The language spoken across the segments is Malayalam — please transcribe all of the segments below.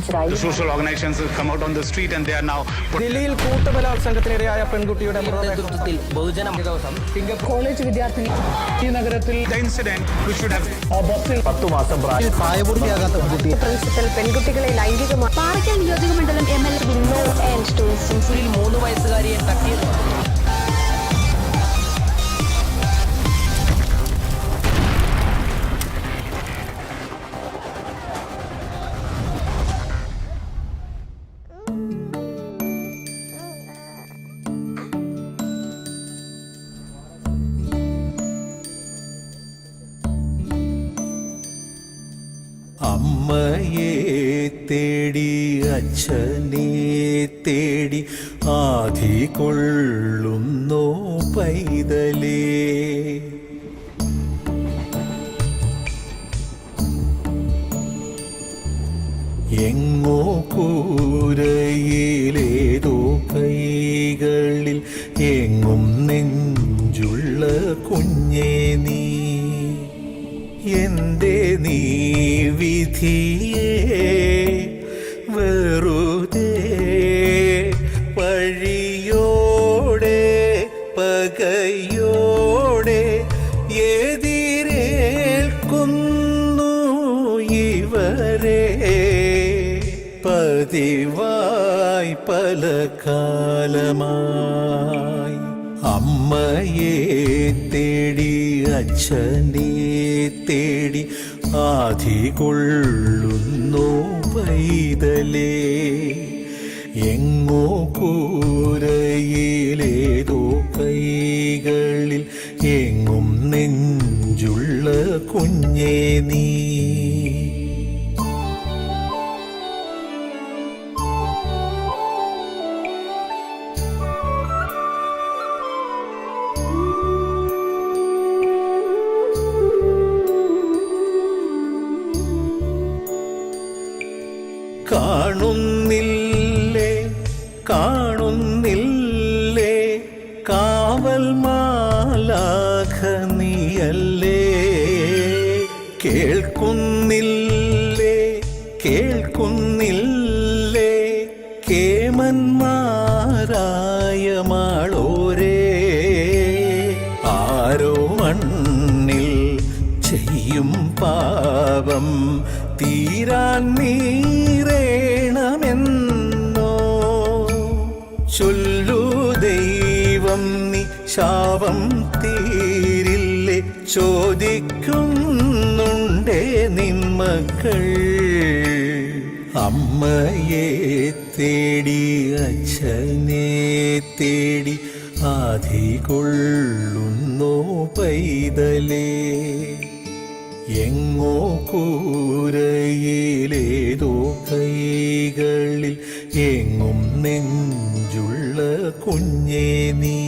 ഹാജരായി. The social organizations have come out on the street and they are now. ദില്ലിയിൽ കൂട്ടബലാത്സംഗത്തിനിരയായ പെൺകുട്ടിയുടെ നേതൃത്വത്തിൽ ബഹുജന കോളേജ് വിദ്യാർത്ഥിനി ഈ നഗരത്തിൽ The incident which should have ബസ്സിൽ 10 മാസം പ്രായപൂർത്തിയാകാത്ത പെൺകുട്ടി പ്രിൻസിപ്പൽ പെൺകുട്ടികളെ ലൈംഗികമായി പാറയ്ക്കൽ നിയോജകമണ്ഡലം MLA no end to instances. 3 വയസ്സുകാരിയെ തട്ടിയത്. അമ്മയെ തേടി അച്ഛനെ തേടി ആധി കൊള്ളുന്നോ പൈതലേ. എങ്ങോ കൂരയിലേതോ കൈകളിൽ എങ്ങും നെഞ്ചുള്ള കുഞ്ഞേ നീ. എന്റെ നീ വിധിയെ വെറുതെ പഴിയോടെ പകയോടെ എതിരേൽക്കുന്നു ഇവരെ പതിവായി പല കാലമായി. അമ്മയെ തേടി അച്ഛനെ തേടി ആധി കൊള്ളുന്നു പൈതലേ. എങ്ങോ കൂരയിലേതോ കൈകളിൽ എങ്ങും നെഞ്ചുള്ള കുഞ്ഞേ നീ. കാണുന്നില്ലേ കാണുന്നില്ലേ കാവൽ മാലാഖ നീയല്ലേ. കേൾക്കുന്നില്ലേ കേൾക്കുന്നില്ലേ കേമന്മാരായ മാളോരേ. ആരോ മണ്ണിൽ ചെയ്യും പാപം തീരാൻ നീറേണമെന്നോ ചൊല്ലു ദൈവം നീ ശാപം തീരില്ലേ ചോദിക്കുന്നുണ്ടേ നിന്മക്കൾ. അമ്മയെ തേടി അച്ഛനെ തേടി ആധി കൊള്ളുന്നോ പൈതലേ. എങ്ങോ കൂരയിലേതോ കൈകളിൽ എങ്ങും നെഞ്ചുള്ള കുഞ്ഞേ നീ.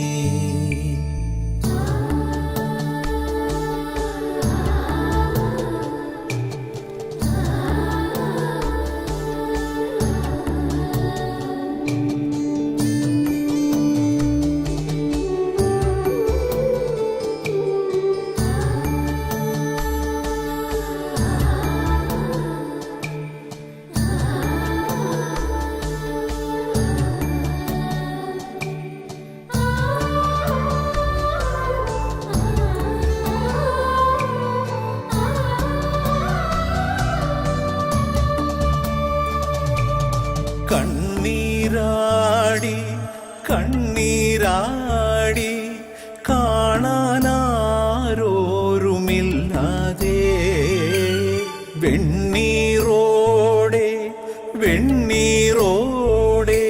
കണ്ണീരാടി കണ്ണീരാടി കാണാനാരോരുമില്ലാതെ വെണ്ണീറോടെ വെണ്ണീറോടെ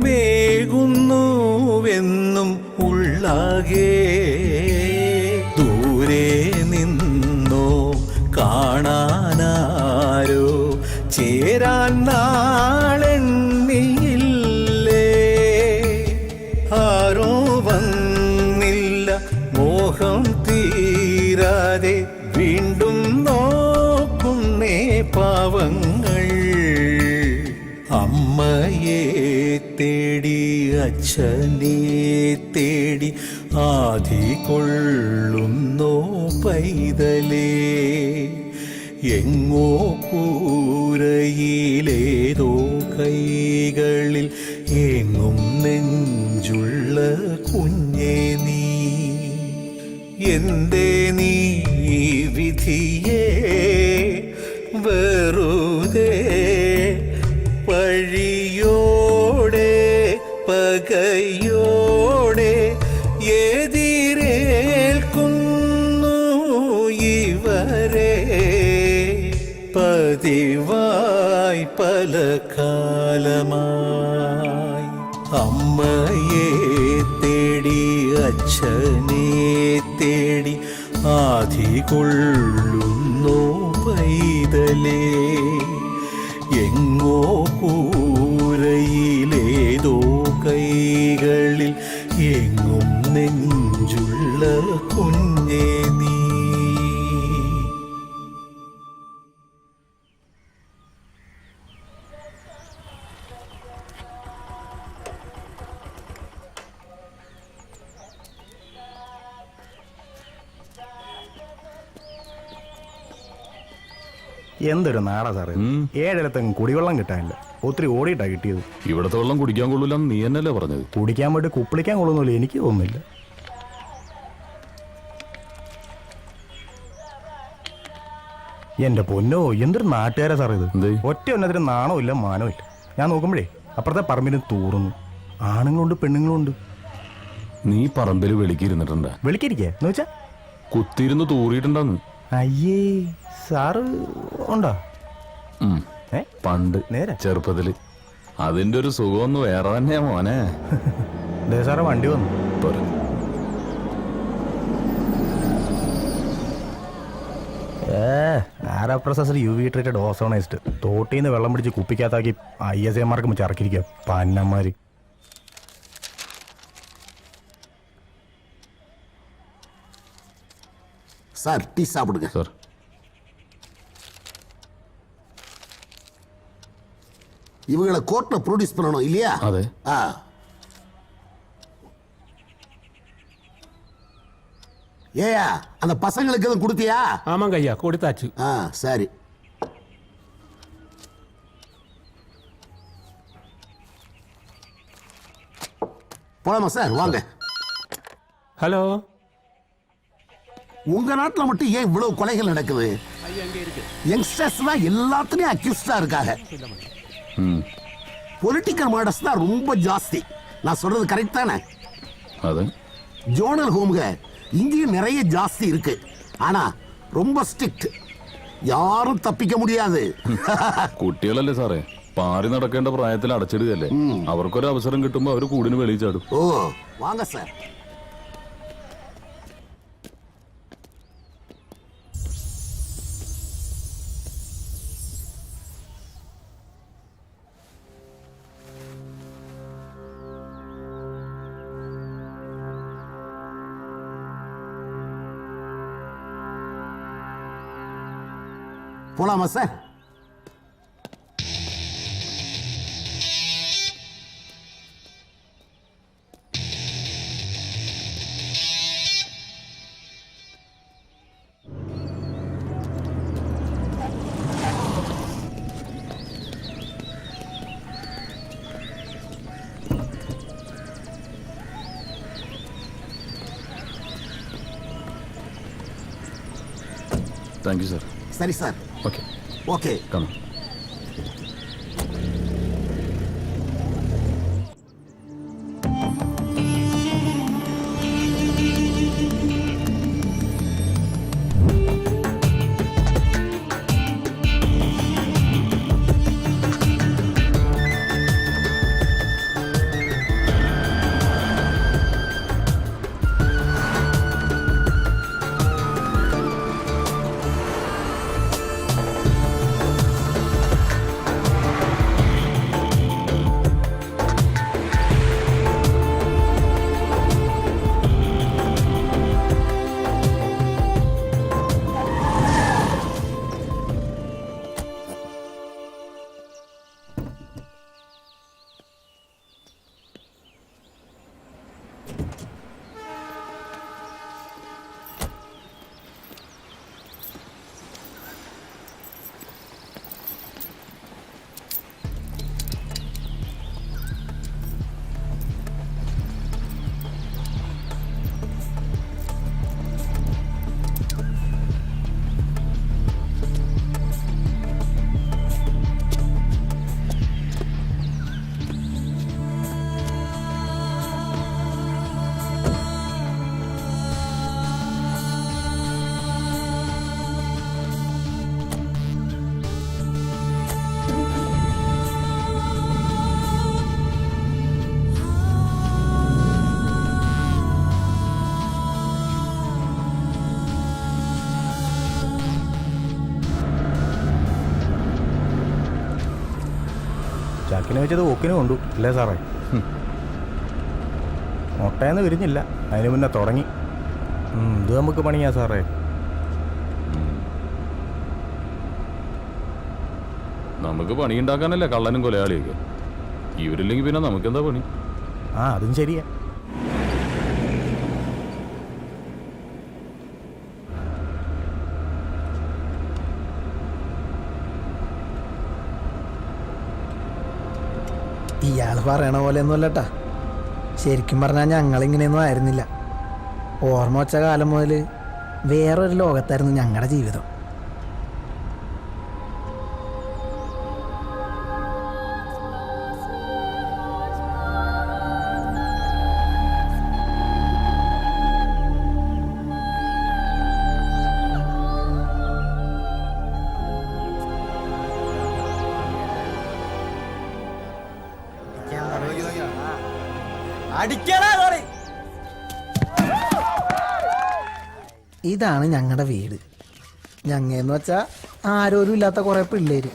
വേകുന്നുവെന്നും ഉള്ളാകെ. ദൂരെ നിന്നോ കാണാനാരോ ചേരാൻ നാളെണ്ണിയില്ലേ. ആരോ വന്നില്ല മോഹം തീരാതെ വീണ്ടും നോക്കുന്നേ പാവങ്ങൾ. അമ്മയെ തേടി അച്ഛനെ തേടി ആധി കൊള്ളുന്നോ പൈതലേ. എങ്ങോ കൂരയിലേതോ കൂരയിലേതോ കൈകളിൽ എങ്ങും നെഞ്ചുള്ള കുഞ്ഞേ നീ എന്തേ നീ വിധിയേ വെറുതെ പഴിയോടെ പകയോടെ എതിരേൽക്കുന്നു ഇവരെ പതിവായി പല കാലമായി അമ്മയെ തേടി അച്ഛനെ തേടി ആധികൊള്ളുന്നു പൈതലേ എങ്ങോ കൂരയിലേതോ കൈകളിൽ എങ്ങും നെഞ്ചുള്ള കുഞ്ഞേ നീ. എന്തൊരു നാടാ സാറേ, ഏഴിടത്തെങ്ങും കുടിവെള്ളം കിട്ടാനില്ല. ഒത്തിരി ഓടിയിട്ടാ കിട്ടിയത്. ഇവിടത്തെ വെള്ളം കുടിക്കാൻ കൊള്ളില്ലെന്ന് നീ എന്നല്ലേ പറഞ്ഞത്? കുടിക്കാൻ വേണ്ടി കുപ്പിളിക്കാൻ കൊള്ളുന്നില്ല, എനിക്ക് തോന്നുന്നില്ല. എന്റെ പൊന്നോ, എന്തൊരു നാട്ടുകാരാ സാറേ ഇത്. ഒറ്റ ഒന്നതിന് നാണോ ഇല്ല മാനോ ഇല്ല. ഞാൻ നോക്കുമ്പോഴേ അപ്പുറത്തെ പറമ്പിന് തൂറുന്നു. ആണുങ്ങളുണ്ട് പെണ്ണുങ്ങളുണ്ട്. നീ പറമ്പിൽ വെളിക്കിരുന്നിട്ടുണ്ടാ? വെളിക്കിരിക്കേ എന്ന് വെച്ചാ കുത്തിയിരുന്ന് തൂറിയിട്ടുണ്ടെന്ന്. അയ്യേ, സാറ് ഉണ്ടോ? പണ്ട് നേരെ ചെറുപ്പത്തില്. അതിന്റെ ഒരു സുഖമൊന്നും വേറെ തന്നെയാ മോനെ. സാറേ വണ്ടി വന്നു. പോരെ. ആരാ പ്രൊസസർ UV ട്രീറ്റഡ് ഓസോണൈസ്ഡ്. തോട്ടീന്ന് വെള്ളം പിടിച്ച് കുപ്പിക്കകത്താക്കി ISAമാർക്ക് ചറക്കിരിക്കുക പന്നന്മാര്. சார் டீ சாப்பிடுங்க. சார் இவங்களை கோர்ட்ல ப்ரொடியூஸ் பண்ணணும் இல்லையா? அதே. ஏயா அந்த பசங்களுக்கு எதுவும் கொடுத்தியா? ஆமாங்க ஐயா, கொடுத்தாச்சு. சரி. போலாமா சார்? வாங்க. ஹலோ. உங்க நாட்டுல மட்டும் ஏன் இவ்வளவு கொலைகள் நடக்குது? யங்ஸ்டர்ஸ் தான் எல்லாத்துலயும் அக்யூஸ்டா இருக்காங்க. பொலிட்டிக்கல் மர்டர்ஸ் தான் ரொம்ப ஜாஸ்தி. நான் சொல்றது கரெக்ட் தானே? ஜோனல் ஹோம்க இங்கேயும் நிறைய ஜாஸ்தி இருக்கு. ஆனா ரொம்ப ஸ்ட்ரிக்ட். யாரும் தப்பிக்க முடியாது. കുട്ടികളല്ലേ സാറേ, പാറി നടക്കേണ്ട പ്രായത്തിൽ അടച്ചിടുകയല്ലേ. അവർക്കൊരു അവസരം കിട്ടുമ്പോ അവര് കൂടിന് വെളിയിൽ ചാടും. ഓ വാങ്ങ സാർ. போலாமா சார்? Thank you sir. சரி சார். Okay okay. കം. മൂക്കിനെ വെച്ചത് ഓക്കിനെ കൊണ്ടു അല്ലേ സാറേ? മുട്ടയെന്ന് വിരിഞ്ഞില്ല, അതിന് മുന്നേ തുടങ്ങി. ഇത് നമുക്ക് പണിയാ സാറേ. നമുക്ക് പണിയുണ്ടാക്കാനല്ലേ കള്ളനും കൊലയാളിയൊക്കെ. ഇവരില്ലെങ്കിൽ പിന്നെ നമുക്കെന്താ പണി? അതും ശരിയാ. ഇയാള് പറയണ പോലെ ഒന്നും അല്ലട്ടാ. ശരിക്കും പറഞ്ഞാൽ ഞങ്ങളിങ്ങനെയൊന്നും ആയിരുന്നില്ല. ഓർമ്മ വച്ച കാലം മുതൽ വേറൊരു ലോകത്തായിരുന്നു ഞങ്ങളുടെ ജീവിതം. ഇതാണ് ഞങ്ങളുടെ വീട്. ഞങ്ങയെന്ന് വെച്ചാൽ ആരോരും ഇല്ലാത്ത കുറേ പിള്ളേര്.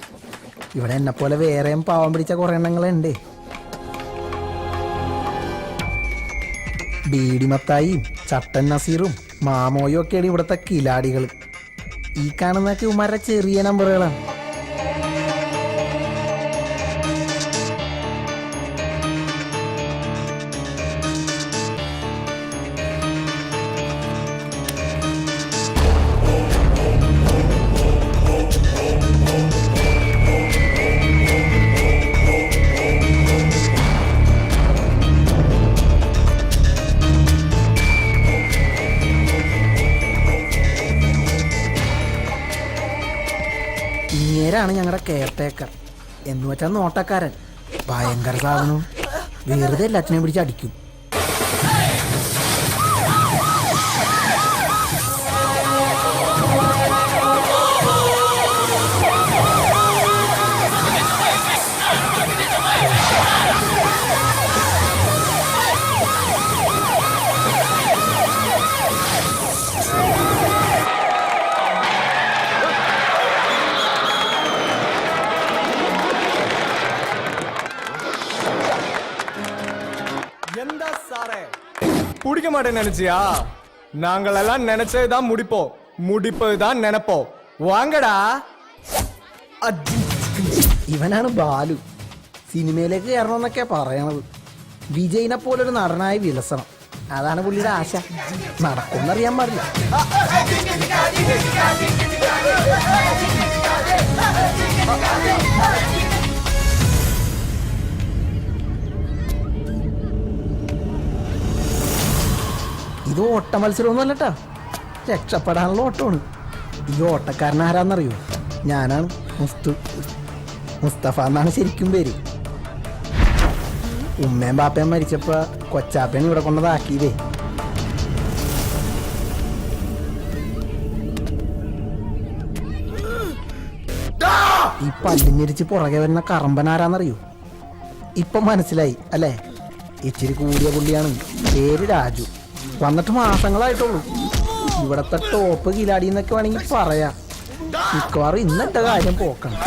ഇവിടെ എന്നെപ്പോലെ വേറെയും പാവം പിടിച്ച കുറേ എണ്ണങ്ങളുണ്ട്. ബീഡിമത്തായിയും ചട്ടൻ നസീറും മാമോയും ഒക്കെയാണ് ഇവിടുത്തെ കിലാടികൾ. ഈ കാണുന്നൊക്കെ ഉമാരുടെ ചെറിയ നമ്പറുകളാണ്. ഇങ്ങേരാണ് ഞങ്ങളുടെ കെയർടേക്കർ എന്ന് വെച്ചാൽ നോട്ടക്കാരൻ. ഭയങ്കര സാധനവും വെറുതെ എല്ലാത്തിനെയും പിടിച്ച് അടിക്കും. பிடிக்க மாட்டேன்னு நினைச்சியா? நாங்கள் எல்லாம் நினைச்சதுதான் முடிப்போம், முடிப்பதுதான் நினைப்போம். வாங்கடா. ഇവനാണ് ബാലു. സിനിമയിലേക്ക് കയറണമെന്നൊക്കെ പറയണത്. വിജയിനെ പോലൊരു നടനായി വിലസണം, അതാണ് പുള്ളിയുടെ ആശ. നടക്കുമെന്നറിയാൻ പാടില്ല. ഇത് ഓട്ട മത്സരമൊന്നും അല്ലട്ടാ, രക്ഷപ്പെടാനുള്ള ഓട്ടമാണ്. ഈ ഓട്ടക്കാരൻ ആരാന്നറിയോ? ഞാനാണ് മുസ്തഫ എന്നാണ് ശരിക്കും പേര്. ഉമ്മയും ബാപ്പയും മരിച്ചപ്പോ കൊച്ചാപ്പയും ഇവിടെ കൊണ്ടതാക്കിയതേ. ഈ പല്ലിഞ്ഞിരിച്ച് പുറകെ വരുന്ന കറമ്പനാരാന്നറിയോ? ഇപ്പൊ മനസ്സിലായി അല്ലേ? ഇച്ചിരി കൂടിയ പുള്ളിയാണ്, പേര് രാജു. വന്നിട്ട് മാസങ്ങളായിട്ടുള്ളൂ. ഇവിടത്തെ ടോപ്പ് കിലാടി എന്നൊക്കെ വേണമെങ്കിൽ പറയാം. മിക്കവാറും ഇന്നത്തെ കാര്യം പോക്കണം.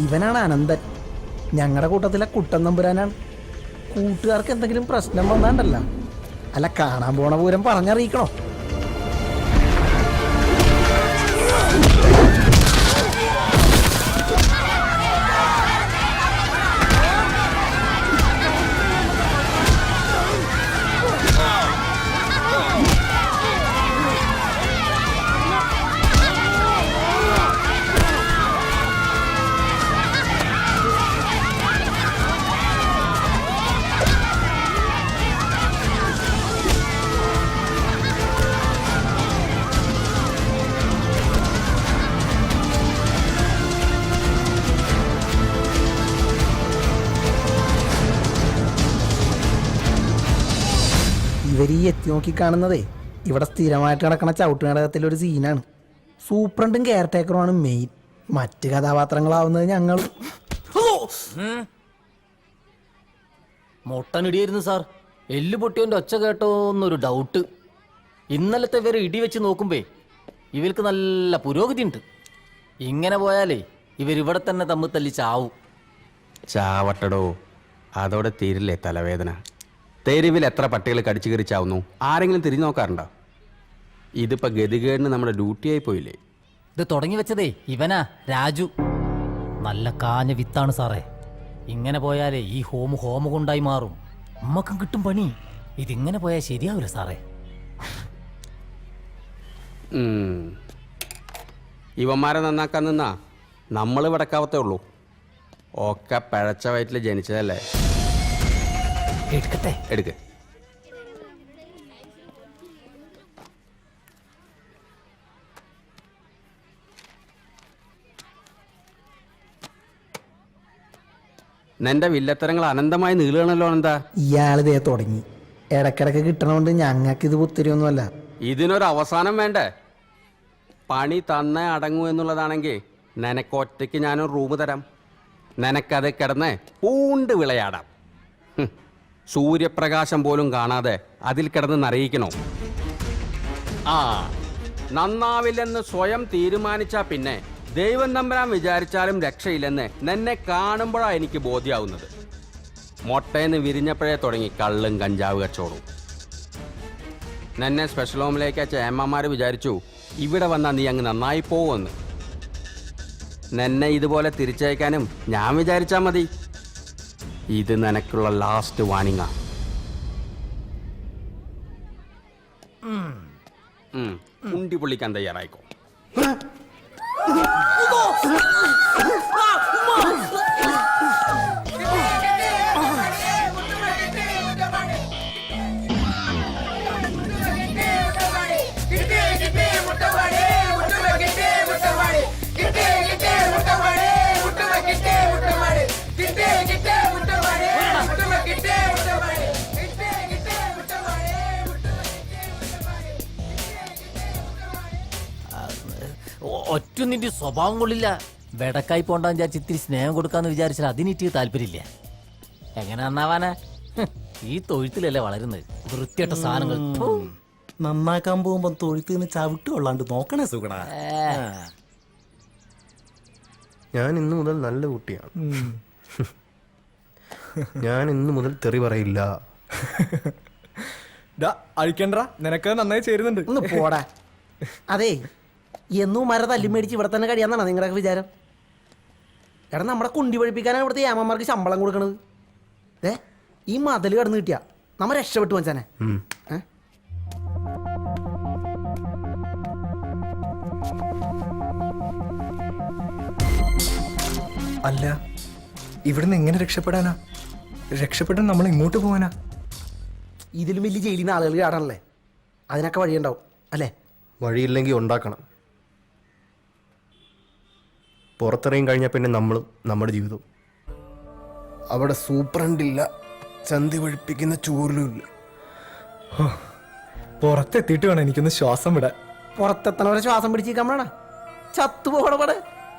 ഇവനാണ് അനന്തൻ, ഞങ്ങളുടെ കൂട്ടത്തിലെ കുട്ടൻ നമ്പുരാനാണ്. കൂട്ടുകാർക്ക് എന്തെങ്കിലും പ്രശ്നം വന്നാണ്ടല്ല, അല്ല കാണാൻ പോണ പൂരം പറഞ്ഞറിയിക്കണോ? ഇവർ ഈ എത്തി നോക്കി കാണുന്നതേ ഇവിടെ സ്ഥിരമായിട്ട് കിടക്കണ ചവിട്ട് നാടകത്തിലൊരു സീനാണ്. സൂപ്രണ്ടും കെയർ ടേക്കറുമാണ് മെയിൻ. മറ്റ് കഥാപാത്രങ്ങളാവുന്നത് ഞങ്ങൾ. മൊട്ടനിടിയായിരുന്നു സാർ. എല്ല് പൊട്ടിയവൻ്റെ ഒച്ച കേട്ടോ എന്നൊരു ഡൗട്ട്. ഇന്നലത്തെ വരെ ഇടി വെച്ച് നോക്കുമ്പേ ഇവർക്ക് നല്ല പുരോഗതി ഉണ്ട്. ഇങ്ങനെ പോയാലേ ഇവരിവിടെ തന്നെ തമ്മിൽ തല്ലി ചാവും. ചാവട്ടടോ, അതോടെ തീരില്ലേ തലവേദന. തെരുവിൽ എത്ര പട്ടികൾ കടിച്ചു കയറി ചാവുന്നു? ആരെങ്കിലും തിരിഞ്ഞു നോക്കാറുണ്ടോ? ഇതിപ്പോ ഗതികേടിന് നമ്മുടെ ഡ്യൂട്ടിയായി പോയില്ലേ? ഇത് തുടങ്ങി വെച്ചതേ ഇവനാ, രാജു. നല്ല കാഞ്ഞ വിത്താണ് സാറേ. ഇങ്ങനെ പോയാലേ ഈ ഹോമ കൊണ്ടായി മാറും. നമ്മക്കും കിട്ടും പണി. ഇതിങ്ങനെ പോയാൽ ശരിയാവില്ല സാറേ. ഇവന്മാരെ നന്നാക്കാൻ നിന്നാ നമ്മൾ വിടക്കാവത്തേ ഉള്ളൂ. ഒക്കെ പഴച്ച വയറ്റിൽ ജനിച്ചതല്ലേ. എടുക്കട്ടെ. എടുക്ക്. നിന്റെ വില്ലത്തരങ്ങൾ അനന്തമായി നീളുകയാണല്ലോ. എന്താ ഇയാളിതേ തുടങ്ങി. ഇടക്കിടക്ക് കിട്ടണോണ്ട് ഞങ്ങൾക്ക് ഇത് പുത്തിരിയൊന്നുമല്ല. ഇതിനൊരു അവസാനം വേണ്ടേ? പണി തന്നേ അടങ്ങൂ എന്നുള്ളതാണെങ്കിൽ നിനക്കൊറ്റയ്ക്ക് ഞാനൊരു റൂം തരാം. നിനക്കത് കിടന്ന് പൂണ്ട് വിളയാടാം. സൂര്യപ്രകാശം പോലും കാണാതെ അതിൽ കിടന്ന് നിറയിക്കണോ? ആ, നന്നാവില്ലെന്ന് സ്വയം തീരുമാനിച്ചാ പിന്നെ ദൈവം തമ്പുരാൻ വിചാരിച്ചാലും രക്ഷയില്ലെന്ന് നിന്നെ കാണുമ്പോഴാണ് എനിക്ക് ബോധ്യമാവുന്നത്. മൊട്ടേന്ന് വിരിഞ്ഞപ്പോഴേ തുടങ്ങി കള്ളും കഞ്ചാവ് കച്ചവടവും. നിന്നെ സ്പെഷ്യൽ ഹോമിലേക്ക് അയച്ച ഏമ്മമാർ വിചാരിച്ചു ഇവിടെ വന്നാൽ നീ അങ്ങ് നന്നായി പോവുമെന്ന്. നിന്നെ ഇതുപോലെ തിരിച്ചയക്കാനും ഞാൻ വിചാരിച്ചാൽ മതി. ഇത് നിനക്കുള്ള ലാസ്റ്റ് വാണിങ്ങാ. ഉണ്ടി പൊള്ളിക്കാൻ തയ്യാറായിക്കോ. ഒറ്റ നിന്റെ സ്വഭാവം കൊള്ളില്ല. വെടക്കായി പോണ്ടാന്ന് വിചാരിച്ച് ഇത്തിരി സ്നേഹം കൊടുക്കാന്ന് വിചാരിച്ചാൽ അതിനിട്ട് താല്പര്യമില്ല. എങ്ങനെ നന്നാവാനാ? ഈ തൊഴുത്തിലല്ലേ വളരുന്നത്. വൃത്തിയായിട്ട സാധനങ്ങൾ നന്നാക്കാൻ പോകുമ്പോ തൊഴുത്തിന് ചവിട്ട് കൊള്ളാണ്ട് നോക്കണേ സുഖടാ. ഞാൻ ഇന്നു മുതൽ നല്ല കുട്ടിയാണ്. ഞാൻ ഇന്നു മുതൽ തെറി പറയില്ല. അഴിക്കണ്ട, നിനക്ക് നന്നായി ചേരുന്നുണ്ട്. ഒന്ന് പോടാ. അതേ, എന്നും മര തല്ലി മേടിച്ച് ഇവിടെ തന്നെ കഴിയാന്നാണ് നിങ്ങളുടെ വിചാരം? എടാ, നമ്മുടെ കുണ്ടി പഴിപ്പിക്കാനാണ് ഇവിടുത്തെ ഏമാന്മാർക്ക് ശമ്പളം കൊടുക്കണത്. ഈ മതിൽ കടന്നു കിട്ടിയാ നമ്മ രക്ഷപ്പെട്ടു വച്ചാനെ. അല്ല, ഇവിടുന്ന് എങ്ങനെ രക്ഷപ്പെടാനാ? രക്ഷപ്പെടാൻ നമ്മൾ ഇങ്ങോട്ട് പോവാനാ? ഇതിലും വലിയ ജയിലിൽ നിന്ന് ആളുകൾ ചാടാനല്ലേ? അതിനൊക്കെ വഴിയുണ്ടാവും അല്ലേ? വഴിയില്ലെങ്കിൽ ഉണ്ടാക്കണം. പുറത്തിറങ്ങി കഴിഞ്ഞാൽ പിന്നെ നമ്മളും നമ്മുടെ ജീവിതവും. അവിടെ സൂപ്രണ്ടില്ല, ചന്തി ഒഴിപ്പിക്കുന്ന ചൂരിലുമില്ല. പുറത്തെത്തിയിട്ട് വേണം എനിക്കൊന്ന് ശ്വാസം വിടാൻ. പുറത്തെത്തണവരെ ശ്വാസം പിടിച്ചിരിക്കാൻ വേണ ചത്തുപോകണവിടെ.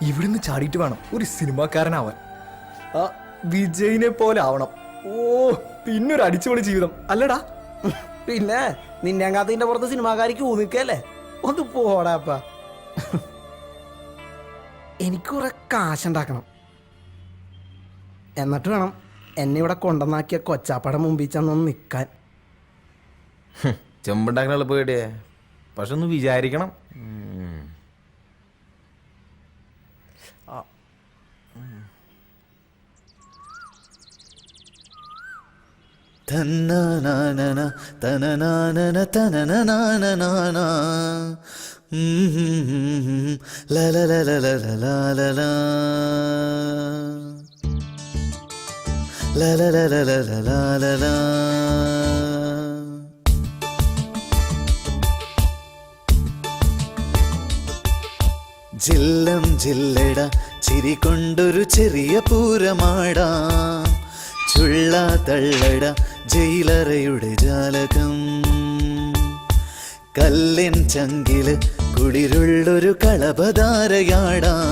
ഇവിടുന്ന് ചാടിയിട്ട് വേണം ഒരു സിനിമാക്കാരനാവാൻ. ആ വിജയിനെ പോലെ ആവണം. ഓ, പിന്നൊരു അടിച്ചുപൊളി ജീവിതം അല്ലടാ. പിന്നെ നിന്നെ കാത്തിന്റെ പുറത്ത് സിനിമാക്കാരിക്ക് ഊന്നിക്കല്ലേ? ഒന്ന് പോടാപ്പ. എനിക്ക് കുറെ കാശുണ്ടാക്കണം. എന്നിട്ട് വേണം എന്നെ ഇവിടെ കൊണ്ടുവന്നാക്കിയ കൊച്ചാപ്പടം മുമ്പിൽ ചെന്നൊന്ന് നിൽക്കാൻ. ചെമ്പുണ്ടാക്കണ പേടിയേ, പക്ഷെ ഒന്ന് വിചാരിക്കണം. തന്നനാനന തനനാനന തനനാനനാന ലലലലലലലല ലലലലലലല. ജില്ലം ജില്ലട ചിരി കൊണ്ടൊരു ചെറിയ പൂരമാടാം. ചുള്ള തള്ളട ജയിലറയുടെ ജാലകം. കല്ലിൻ ചങ്കില് കുളിരുള്ളൊരു കളഭധാരയാടാം.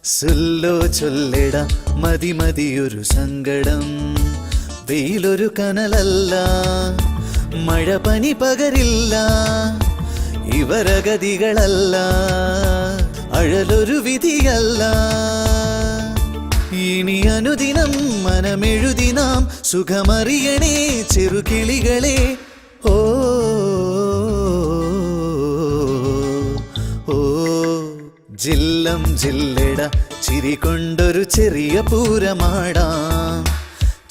സുല്ലോ ചൊല്ലിട മതി മതിയൊരു സങ്കടം. വെയിലൊരു കനലല്ല, മഴ പനി പകരില്ല, ഇവരഗതികളല്ല, അഴലൊരു വിധിയല്ല. ഇനി അനുദിനം മനമെഴുതി നാം സുഖമറിയണേ ചെറുകിളികളെ. ഓ ഓ ജില്ലം ജില്ലട ചിരി കൊണ്ടൊരു ചെറിയ പൂരമാടാം.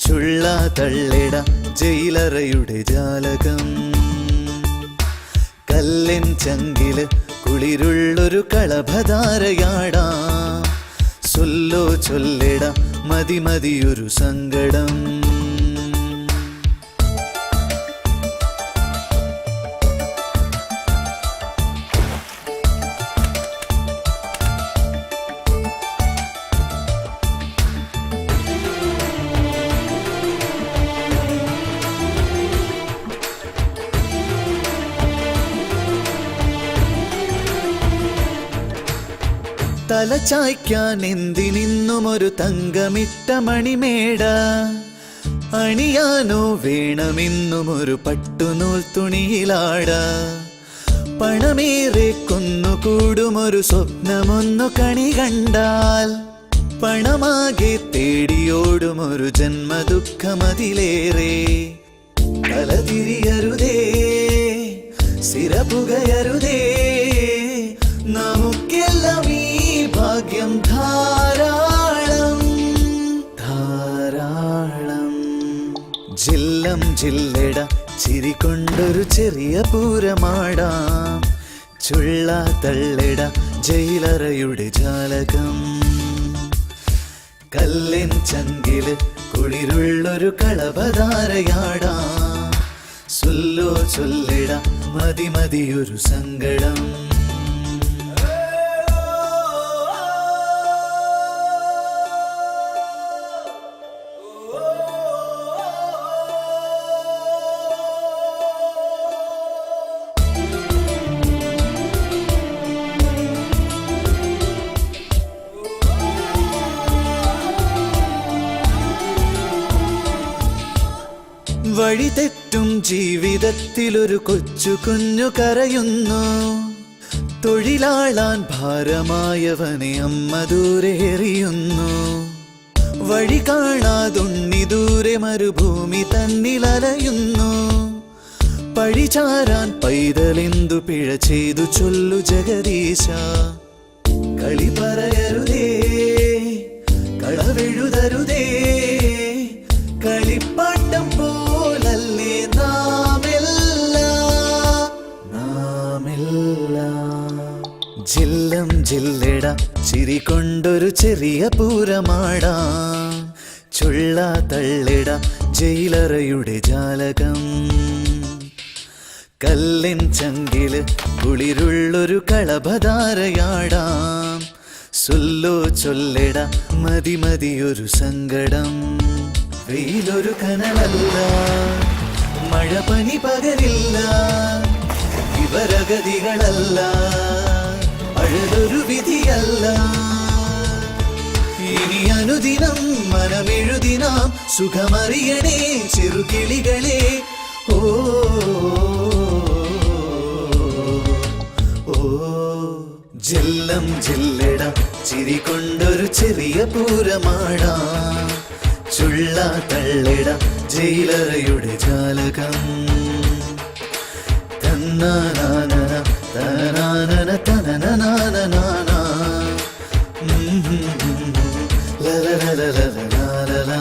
ചുള്ള തള്ളിട ജയിലറയുടെ ജാലകം. കല്ലിൻ ചങ്കില് കുളിരുള്ളൊരു കളഭധാരയാടാം. സൊല്ലോ ചൊല്ലിട മതി മതിയൊരു സങ്കടം. തലചായ്ക്കാൻ എന്തിനിന്നും ഒരു തങ്കമിട്ട മണിമേട. അണിയാനോ വേണമെന്നും ഒരു പട്ടുനൂൽ തുണിയിലാട. പണമേറെ കൊന്നുകൂടുമൊരു സ്വപ്നമൊന്നു കണി കണ്ടാൽ. പണമാകെ തേടിയോടുമൊരു ജന്മദുഃഖമതിലേറെ. തലതിരിയരുതേ, സിരപുകയരുതേ, നമുക്കെല്ലാം ഈ ഭാഗ്യം ധാരാളം ധാരാളം. ജില്ലം ജില്ലട ചിരി കൊണ്ടൊരു ചെറിയ പൂരമാടാം. ചുള്ള തള്ളിട ജയിലറയുടെ ജാലകം. കല്ലിൻ ചങ്കില് കുളിരുള്ളൊരു കളഭധാരയാടാം. സുല്ലോ ചൊല്ലിട മതി മതിയൊരു സങ്കടം. വഴി തെറ്റും ജീവിതത്തിലൊരു കൊച്ചു കുഞ്ഞു കരയുന്നു. തൊഴിലാളാൻ ഭാരമായവനെ അമ്മ ദൂരെ എറിയുന്നു. വഴി കാണാതുണ്ണി ദൂരെ മരുഭൂമി തന്നിലലയുന്നു. പഴിചാരാൻ പൈതലെന്തു പിഴ ചെയ്തു ചൊല്ലു ജഗദീശ. കളി പറയരുതേ, കളവെഴുതരുതേ, കളിപ്പാട്ടം പോലല്ലേ നാമെല്ലാം. ജില്ലം ജില്ലട ചിരി കൊണ്ടൊരു ചെറിയ പൂരമാടാം. ചുള്ള തള്ളിട ജയിലറയുടെ ജാലകം. കല്ലിൻ ചങ്കില് കുളിരുള്ളൊരു കളഭധാരയാടാം. സുല്ലോ ചൊല്ലിട മതി മതിയൊരു സങ്കടം. വെയിലൊരു കനലല്ല, മഴ പനി പകരില്ല, ഇവരഗതികളല്ല, അഴലൊരു വിധിയല്ല. ഇനി അനുദിനം മനമെഴുതി നാം സുഖമറിയണേ ചെറുകിളികളെ. ഓ ഓ ജില്ലം ജില്ലട ചിരി കൊണ്ടൊരു ചെറിയ പൂരമാടാം. ചുള്ള തള്ളിട ജയിലറയുടെ ജാലകം. തന്നാനാന തനാനന തനനാന ലലലലലലലല.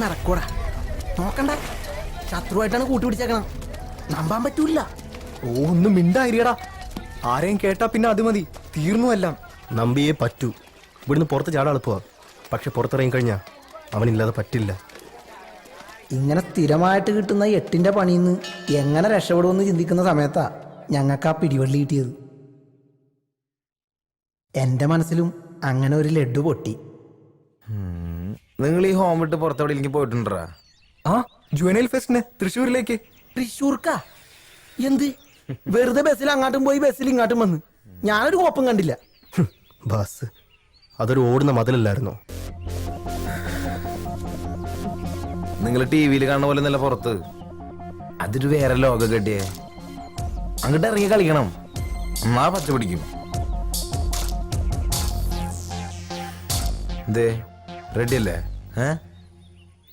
ഇറക്കൂടാ. നോക്കണ്ട, ശത്രുവായിട്ടാണ് കൂട്ടുപിടിച്ചേക്കണം. നമ്പാൻ പറ്റൂല. ഓ ഒന്നും മിണ്ടായിരിക്കടാ. ആരെയും കേട്ടാ പിന്നെ അത് മതി, തീർന്നു എല്ലാം. നമ്പിയേ പറ്റൂ. ഇവിടുന്ന് പുറത്ത് ചാടാൻ എളുപ്പമാ, പക്ഷെ പുറത്തിറങ്ങി കഴിഞ്ഞാൽ അവനില്ലാതെ പറ്റില്ല. ഇങ്ങനെ സ്ഥിരമായിട്ട് കിട്ടുന്ന 8ന്റെ പണിയിൽ നിന്ന് എങ്ങനെ രക്ഷപ്പെടുമെന്ന് ചിന്തിക്കുന്ന സമയത്താ ഞങ്ങൾക്ക് ആ പിടിവള്ളി കിട്ടിയത്. എൻ്റെ മനസ്സിലും അങ്ങനെ ഒരു ലഡ്ഡു പൊട്ടി. നിങ്ങൾ ഈ ഹോം വിട്ട് പുറത്തെവിടെയെങ്കിലും പോയിട്ടുണ്ടാ? ആ, ജുവനൈൽ ഫെസ്റ്റിന് തൃശ്ശൂരിലേക്ക്. തൃശ്ശൂർക്കാ? എന്ത് വെറുതെ ബസ്സിൽ അങ്ങോട്ടും പോയി ബസ്സിൽ ഇങ്ങോട്ടും വന്ന് ഞാനൊരു കോപ്പം കണ്ടില്ല. ബസ് അതൊരു ഓടുന്ന മതിലല്ലായിരുന്നോ? നിങ്ങൾ ടി വിയിൽ കാണുന്ന പോലെ നല്ല പുറത്ത് അതൊരു വേറെ ലോകം കെട്ടിയേ. അങ്ങോട്ട് ഇറങ്ങി കളിക്കണം, എന്നാ പച്ച പിടിക്കും. എന്തേ റെഡി അല്ലേ?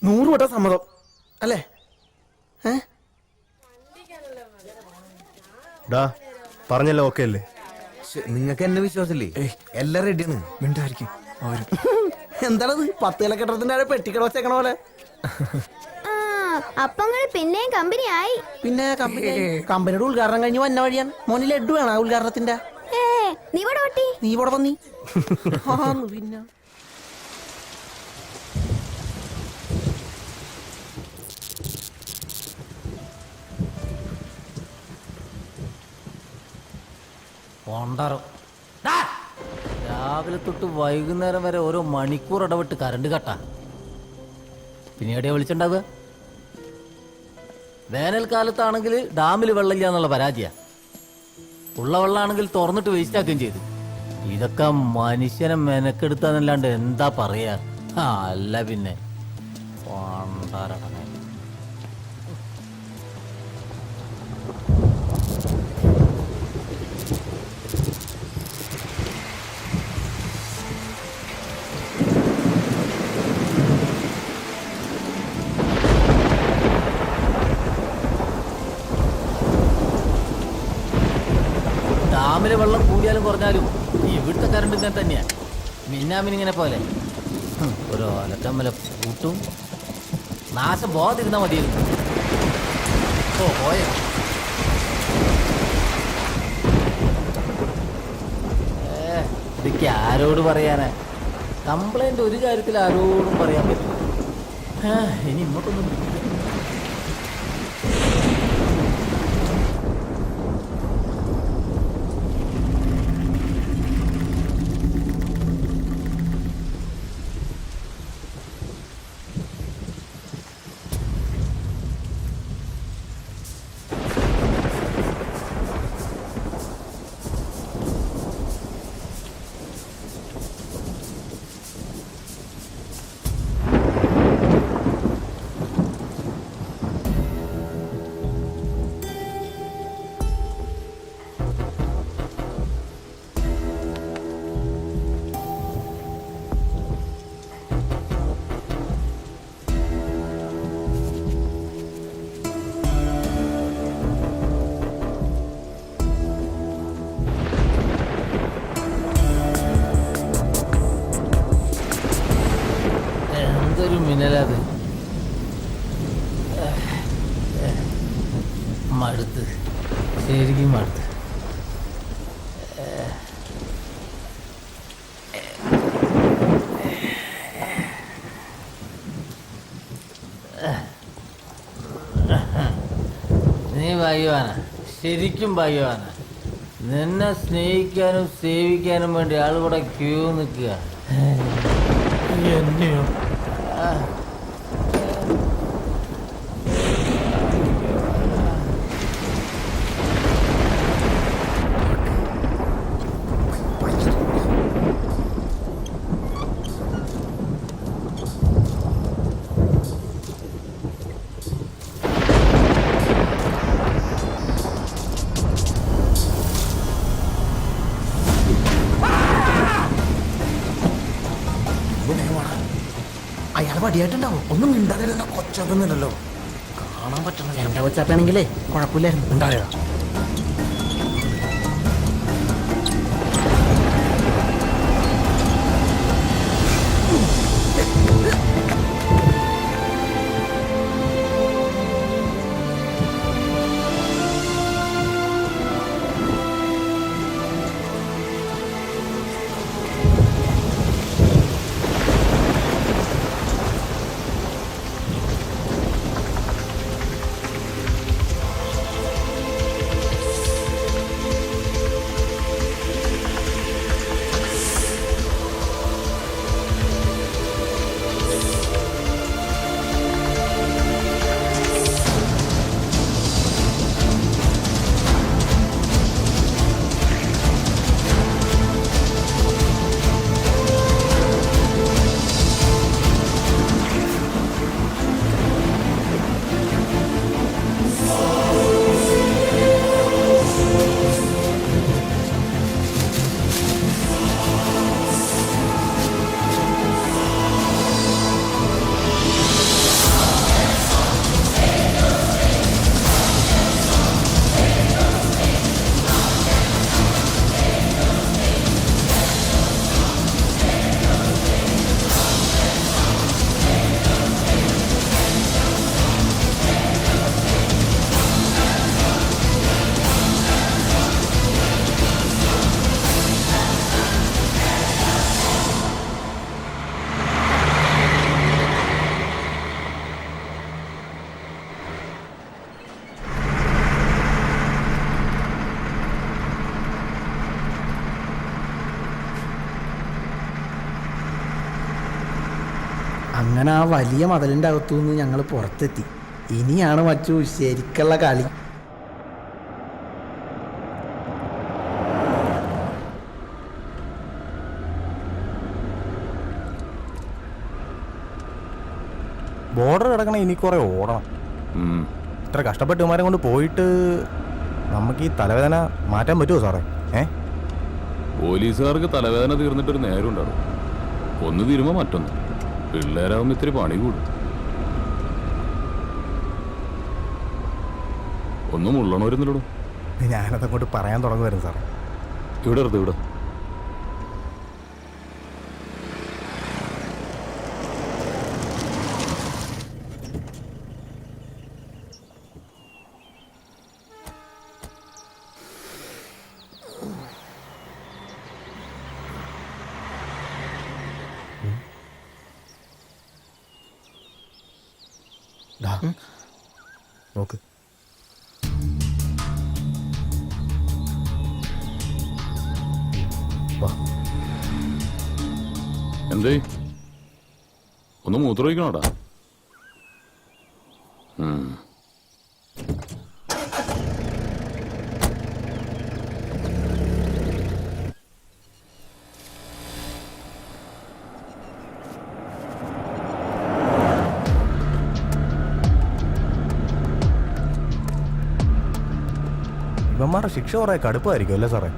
100 വട്ടം സമ്മതം അല്ലേ? ഡാ പറഞ്ഞല്ലോ, ഓക്കെ അല്ലേ? നിങ്ങൾക്ക് എന്നെ വിശ്വാസമില്ലേ? എല്ലാം റെഡിയാണ്. മിണ്ടായിരിക്കും അവര്. എന്താണത് 10 ഇല കെട്ടത്തിന്റെ പെട്ടിക്കട വെച്ചേക്കണ പോലെ? അപ്പങ്ങള് പിന്നെയും കമ്പനി ആയി. പിന്നെ കമ്പനിയുടെ ഉദ്ഘാടനം കഴിഞ്ഞ് വന്ന വഴിയാണ്. മോന് ലഡ്ഡു വേണോ ഉദ്ഘാടനത്തിന്റെ? നീ ഇവിടെ ഓട്ടി, നീ ഇവിടെ വന്നി. പിന്നെ രാവിലെ തൊട്ട് വൈകുന്നേരം വരെ ഓരോ മണിക്കൂർ ഇടവിട്ട് കറണ്ട് കട്ടാ. പിന്നെ എവിടെയാ വിളിച്ചിട്ടുണ്ടാവുക? വേനൽക്കാലത്താണെങ്കിൽ ഡാമിൽ വെള്ളമില്ല എന്നുള്ള പരാതിയാ. ഉള്ള വെള്ളമാണെങ്കിൽ തുറന്നിട്ട് വേസ്റ്റ് ആക്കുകയും ചെയ്തു. ഇതൊക്കെ മനുഷ്യനെ മെനക്കെടുത്താന്നല്ലാണ്ട് എന്താ പറയാ? അല്ല പിന്നെ ഡാമിലെ വെള്ളം കൂടിയാലും കുറഞ്ഞാലും ഇവിടുത്തെ കറണ്ട് ഇങ്ങനെ തന്നെയാ. മിന്നാമിനിങ്ങനെ പോലെ ഓരോ അലക്കമ്മല കൂട്ടും. നാശം പോകാതിരുന്നാ മതിയായിരുന്നു. ഓ പോയോ? ഇതൊക്കെ ആരോട് പറയാനാ? കംപ്ലൈന്റ് ഒരു കാര്യത്തിൽ ആരോടും പറയാൻ പറ്റില്ല. ഇനി ഇങ്ങോട്ടൊന്നും മിന്നലാത് മടുത്ത്, ശരിക്കും മടുത്ത്. നീ ഭാഗ്യവാനാ, ശരിക്കും ഭാഗ്യവാനാ. നിന്നെ സ്നേഹിക്കാനും സേവിക്കാനും വേണ്ടി ആളുകൂടെ ക്യൂ നിൽക്കുക. എന്നെയോ? അയാൾ പടിയായിട്ടുണ്ടാവും. ഒന്നും മിണ്ടാതെ കൊച്ചൊന്നുമില്ലല്ലോ, കാണാൻ പറ്റണം. എന്റെ കൊച്ചാപ്പാണെങ്കിലേ കുഴപ്പമില്ലായിരുന്നു. ഉണ്ടായോ? അങ്ങനെ ആ വലിയ മതിലിൻ്റെ അകത്തുനിന്ന് ഞങ്ങൾ പുറത്തെത്തി. ഇനിയാണ് മച്ചു ശരിക്കുള്ള കളി. ബോർഡർ കിടക്കണ ഇനി കുറെ ഓടണം. ഇത്ര കഷ്ടപ്പെട്ട് ഇവന്മാരെ കൊണ്ട് പോയിട്ട് നമുക്ക് ഈ തലവേദന മാറ്റാൻ പറ്റുമോ സാറേ? പോലീസുകാർക്ക് തലവേദന തീർന്നിട്ടൊരു നേരം ഉണ്ടാവും. ഒന്ന് തീരുമ്പോ മറ്റൊന്ന്. പിള്ളേരാകുമ്പോ ഇത്തിരി പണി കൂടും. ഒന്നും ഉള്ളണവരുന്നില്ലടോ. ഞാനതങ്ങോട്ട് പറയാൻ തുടങ്ങുമായിരുന്നു സാറേ. ഇവിടെ എടുത്ത് ഇവിടെ. നോക്ക്. എന്തേ ഒന്ന് മൂത്രമൊഴിക്കണോടാ? ഇവന്മാരുടെ ശിക്ഷ കുറെ കടുപ്പായിരിക്കും അല്ലേ സാറേ?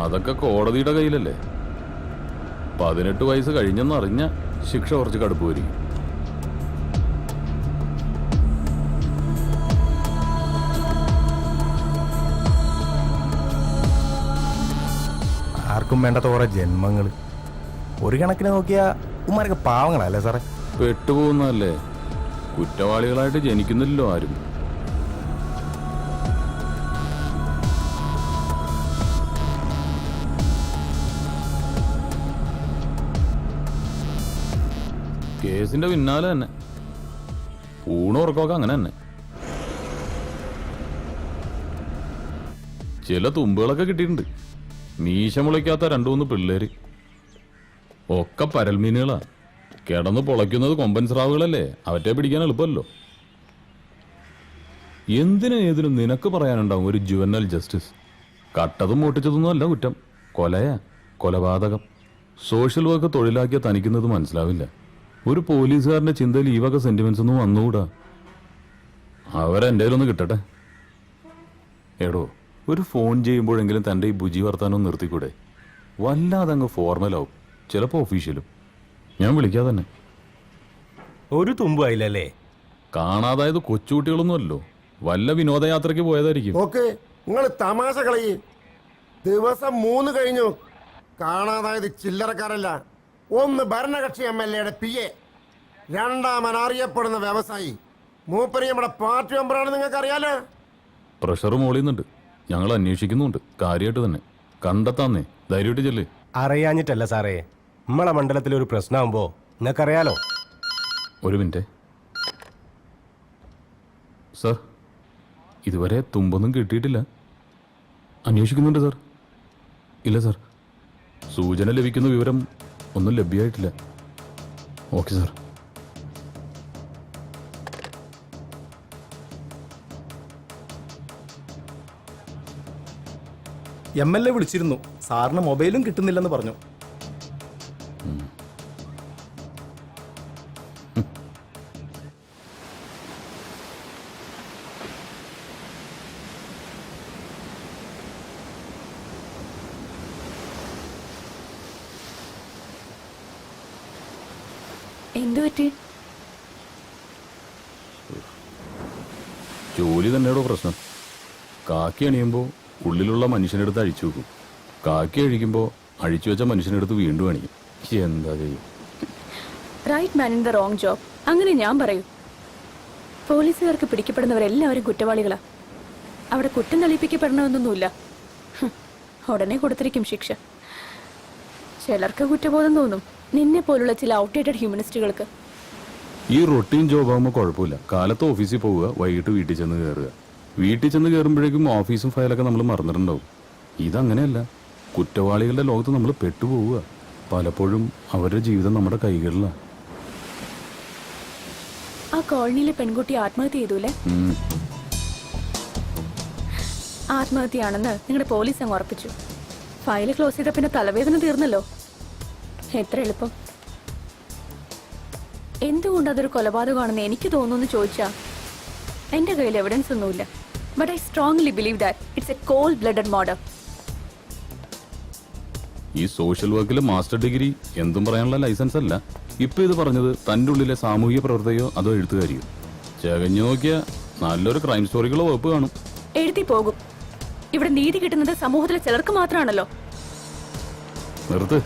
അതൊക്കെ കോടതിയുടെ കയ്യിലല്ലേ. 18 വയസ്സ് കഴിഞ്ഞെന്നറിഞ്ഞ ശിക്ഷ കുറച്ച് കടുപ്പ് വരും. ആർക്കും വേണ്ടാത്ത കുറെ ജന്മങ്ങൾ. ഒരു കണക്കിന് നോക്കിയാ ഉമ്മാരൊക്കെ പാവങ്ങളല്ലേ സാറേ? പെട്ടുപോകുന്നതല്ലേ. കുറ്റവാളികളായിട്ട് ജനിക്കുന്നില്ലല്ലോ ആരും. കേസിന്റെ പിന്നാലെ തന്നെ. ഊണുറക്കമൊക്കെ അങ്ങനെ തന്നെ. ചില തുമ്പുകളൊക്കെ കിട്ടിയിട്ടുണ്ട്. മീശ മുളയ്ക്കാത്ത 2-3 പിള്ളേര്. ഒക്കെ പരൽമീനുകളാ. കിടന്ന് പൊളയ്ക്കുന്നത് കൊമ്പൻ സ്രാവുകളല്ലേ. അവറ്റെ പിടിക്കാൻ എളുപ്പമല്ലോ. എന്തിനും ഏതിനും നിനക്ക് പറയാനുണ്ടാവും ഒരു ജുവനൽ ജസ്റ്റിസ്. കട്ടതും മോട്ടിച്ചതൊന്നും അല്ല കുറ്റം. കൊലയാ, കൊലപാതകം. സോഷ്യൽ വർക്ക് തൊഴിലാക്കിയ തനിക്കുന്നത് മനസ്സിലാവില്ല. ഒരു പോലീസുകാരൻ്റെ ചിന്തയിൽ ഈ വക സെന്റിമെന്റ്സ് ഒന്നും വന്നുകൂടാ. അവരെൻ്റെ ഒന്ന് കിട്ടട്ടെ. എടോ, ഒരു ഫോൺ ചെയ്യുമ്പോഴെങ്കിലും തൻ്റെ ഈ ബുജി വർത്താനം നിർത്തിക്കൂടെ? വല്ലാതെ അങ്ങ് ഫോർമലാവും, ചിലപ്പോൾ ഒഫീഷ്യലും. ഞാൻ വിളിക്കാതെ തന്നെ. ഒരു തുമ്പായില്ലല്ലേ? കാണാതായത് കൊച്ചുകുട്ടികളൊന്നുമല്ലോ. വല്ല വിനോദയാത്രയ്ക്ക് പോയതായിരിക്കും. ഓക്കെ, നിങ്ങൾ തമാശ കളയി. ദിവസം 3 കഴിഞ്ഞു. കാണാതായത് ചില്ലറക്കാരല്ല. ഒന്ന് ഭരണകക്ഷി MLA PA, രണ്ടാമൻ അറിയപ്പെടുന്ന വ്യവസായി. മൂപ്പര് നമ്മുടെ പാർട്ടി മെമ്പറാണ്. നിങ്ങൾക്ക് അറിയാലോ. പ്രഷർ മോളിയുന്നുണ്ട്. ഞങ്ങൾ അന്വേഷിക്കുന്നുണ്ട്. കാര്യമായിട്ട് തന്നെ. കണ്ടെത്താന്നേ. ധൈര്യമായിട്ട് ചെല്ലേ. അറിയാഞ്ഞിട്ടല്ല സാറേ, നമ്മളെ മണ്ഡലത്തിലൊരു പ്രശ്നമാകുമ്പോ നിങ്ങൾക്കറിയാലോ. ഒരു മിനിറ്റ് സാർ. ഇതുവരെ തുമ്പൊന്നും കിട്ടിയിട്ടില്ല. അന്വേഷിക്കുന്നുണ്ട് സാർ. ഇല്ല സാർ, സൂചന ലഭിക്കുന്ന വിവരം ഒന്നും ലഭ്യമായിട്ടില്ല. Okay sir. MLA വിളിച്ചിരുന്നു. സാറിന് മൊബൈലും കിട്ടുന്നില്ലെന്ന് പറഞ്ഞു. എന്തു പറ്റി? ജോലി തന്നെയാണോ പ്രശ്നം? കാക്കി അണിയുമ്പോൾ ഉള്ളിലുള്ള മനുഷ്യനെടുത്ത് അഴിച്ചു വെക്കും. കാക്കി അഴിക്കുമ്പോൾ അഴിച്ചു വെച്ച മനുഷ്യനെടുത്ത് വീണ്ടും അണിയും. എന്താ ചെയ്യും? Right man in the wrong job. അങ്ങനെ ഞാൻ പറയൂ. പോലീസുകാർക്ക് പിടിക്കപ്പെടുന്നവരെല്ലാവരും കുറ്റവാളികളാ. അവിടെ കുറ്റം തെളിയിപ്പിക്കപ്പെടണമെന്നൊന്നുമില്ല. ഉടനെ കൊടുത്തിരിക്കും ശിക്ഷ. ചിലർക്ക് കുറ്റബോധം തോന്നും, നിന്നെ പോലുള്ള ചില ഔട്ട്ഡേറ്റഡ് ഹ്യൂമനിസ്റ്റുകൾക്ക്. ഈ റൊട്ടീൻ ജോബ് ആകുമ്പോൾ കുഴപ്പമില്ല. കാലത്ത് ഓഫീസിൽ പോവുക, വൈകിട്ട് വീട്ടിൽ ചെന്ന് കയറുക. വീട്ടിൽ ചെന്ന് കയറുമ്പോഴേക്കും ഓഫീസും ഫയലൊക്കെ നമ്മൾ മറന്നിട്ടുണ്ടാവും. ഇതങ്ങനെയല്ല. കുറ്റവാളികളുടെ ലോകത്ത് നമ്മൾ പെട്ടുപോവുക. പലപ്പോഴും അവരുടെ ജീവിതം നമ്മുടെ കൈകളിലാണ്. കോളനിയിലെ പെൺകുട്ടി ആത്മഹത്യ ചെയ്തൂലേ? ആത്മഹത്യയാണെന്ന് നിങ്ങളുടെ പോലീസ് അങ്ങ് ഉറപ്പിച്ചു. ഫയല് ക്ലോസ് ചെയ്ത പിന്നെ തലവേദന തീർന്നല്ലോ. എത്ര എളുപ്പം. എന്തുകൊണ്ട് അതൊരു കൊലപാതകമാണെന്ന് എനിക്ക് തോന്നുന്നു ചോദിച്ചാ എന്റെ കയ്യിൽ എവിഡൻസ് ഒന്നുമില്ല. But I strongly believe that it's a cold blooded murder. ഈ സോഷ്യൽ വർക്കിലെ മാസ്റ്റർ ഡിഗ്രി എന്തും പറയാനുള്ള ലൈസൻസ് അല്ല. ഇപ്പൊ ഇത് പറഞ്ഞത് തന്റെ ഉള്ളിലെ സാമൂഹിക പ്രവർത്തകയോ അതോ എഴുത്തുകാരിയോ? ചകഞ്ഞു നോക്കിയ നല്ലൊരു ക്രൈം സ്റ്റോറികളോ വകുപ്പ് കാണും. എഴുതി പോകും. ഇവിടെ നീതി കിട്ടുന്നത് സമൂഹത്തിലെ ചിലർക്ക് മാത്രമാണല്ലോ. നിർത്ത്,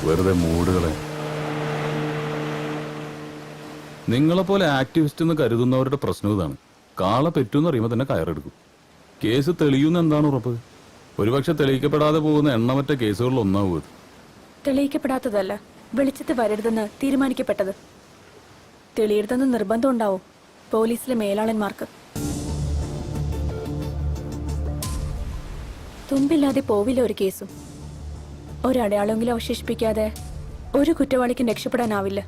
വെറുതെ മൂടുകളെ. നിങ്ങളെപ്പോലെ ആക്ടിവിസ്റ്റ് എന്ന് കരുതുന്നവരുടെ പ്രശ്നം ഇതാണ്. കാള പെറ്റൂന്ന് അറിയുമ്പോൾ തന്നെ കയറെടുക്കും. കേസ് തെളിയുന്ന എന്താണ് ഉറപ്പ്? ഒരുപക്ഷെ തെളിയിക്കപ്പെടാതെ പോകുന്ന എണ്ണമറ്റ കേസുകളിൽ ഒന്നാവും ഇത്. തെളിയിക്കപ്പെടാത്തതല്ല, വെളിച്ചത്ത് വരരുതെന്ന് തീരുമാനിക്കപ്പെട്ടത്. തെളിയരുതെന്ന് നിർബന്ധം ഉണ്ടാവും പോലീസിലെ മേലാളന്മാർക്ക്. തുമ്പില്ലാതെ പോവില്ല ഒരു കേസും. ഒരടയാളെങ്കിലും അവശേഷിപ്പിക്കാതെ ഒരു കുറ്റവാളിക്കും രക്ഷപ്പെടാനാവില്ല.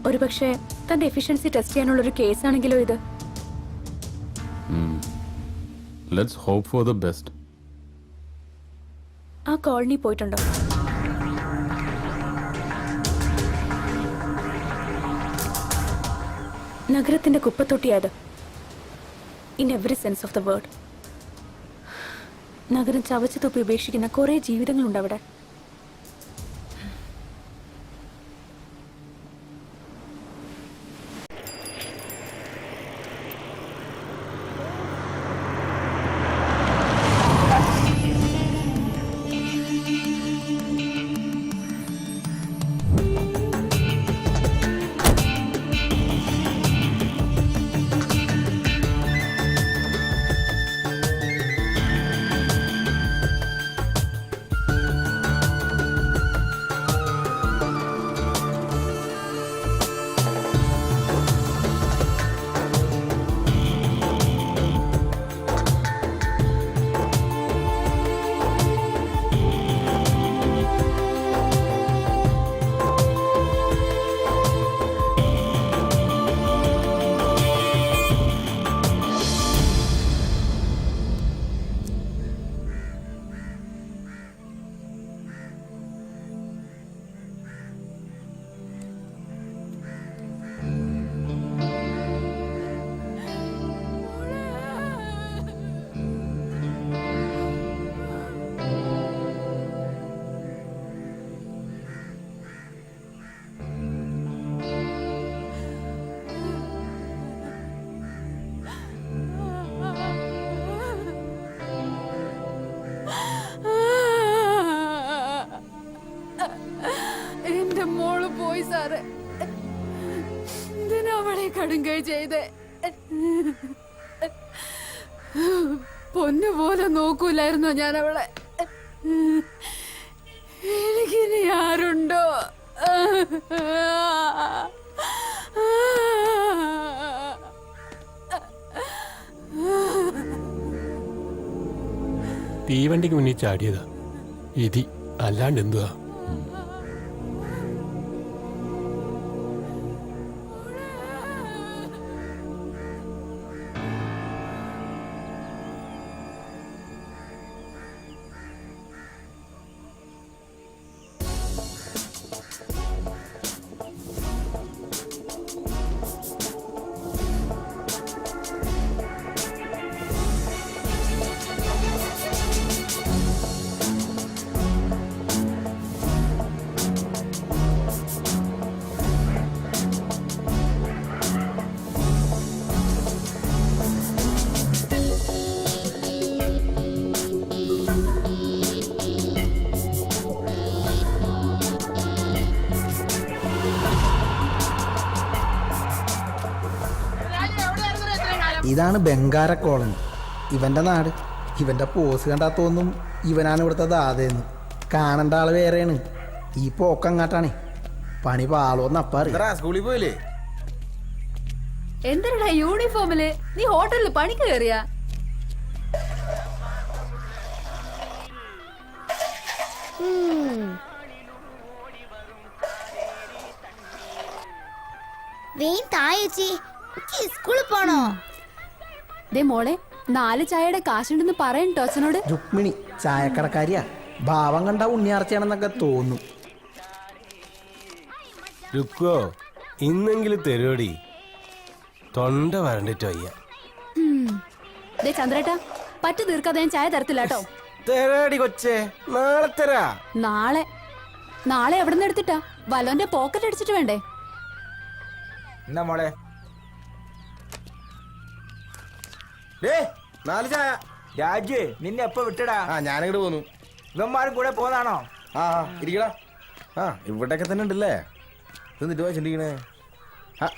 ഒരുപക്ഷെ തന്റെ എഫിഷ്യൻസി ടെസ്റ്റ് ചെയ്യാനുള്ളൊരു കേസാണെങ്കിലോ ഇത്. Let's hope for the best. ആ കോളനി പോയിട്ടുണ്ടോ? നഗരത്തിന്റെ കുപ്പത്തൊട്ടിയായത്. In every sense of the word. നഗരം ചവച്ചു തുപ്പി ഉപേക്ഷിക്കുന്ന കുറെ ജീവിതങ്ങളുണ്ട് അവിടെ. കടുങ്കൈ ചെയ്ത് പൊന്നുപോലെ നോക്കൂലായിരുന്നോ ഞാൻ അവളെ? എനിക്കിനി ആരുണ്ടോ? തീവണ്ടിക്ക് മുന്നിൽ ചാടിയതാ ഇതി, അല്ലാണ്ട് എന്തുവാ? ഇതാണ് ബംഗാര കോളനി, ഇവന്റെ നാട്. ഇവന്റെ പോസ് കണ്ടാ തോന്നും ഇവനാണ് ഇവിടുത്തെ ദാതയെന്ന്. കാണേണ്ട ആള് വേറെയാണ്. ഈ പോക്കങ്ങാട്ടാണേ. പണി പാളോന്ന് അപ്പാറി. സ്കൂളിൽ പോയില്ലേ? എന്തിനാ യൂണിഫോമില്? നീ ഹോട്ടലിൽ പണിക്ക് കയറിയാ? വേഗം തായേച്ചി, എനിക്ക് സ്കൂളിൽ പോണോ? ദേ മോളെ, 4 ചായയുടെ കാശുണ്ടെന്ന് പറയട്ടോ അച്ഛനോട്. രുക്മിണി ചായക്കടക്കാരിയാ, ഭാവം കണ്ട ഉണ്ണിയാർച്ചയാണെന്നൊക്കെ തോന്നും. രുക്കോ ഇന്നെങ്കിലും തരുവടി, തൊണ്ട വരണ്ടിട്ട് വയ്യ. ദേ ചന്ദ്രേട്ടാ, പറ്റു തീർക്കാതെ ഞാൻ ചായ തരത്തില്ല കേട്ടോ. തരാടി കൊച്ചേ, നാളെ തരാ. നാളെ എവിടെ നിന്ന് എടുത്തിട്ടാ? വലോന്റെ പോക്കറ്റ് അടിച്ചിട്ട് വേണ്ടേ? എന്നാ മോളെ 4 ചായ. രാജു നിന്നെ എപ്പോ വിട്ടടാ? ഞാനിങ്ങോട്ട് പോന്നു. ഇവന്മാരും കൂടെ പോന്നാണോ? ഇരിക്കടാ. ഇവിടെയൊക്കെ തന്നെ ഉണ്ടല്ലേ. എന്നിട്ട് വായിച്ചിരിക്കണേ.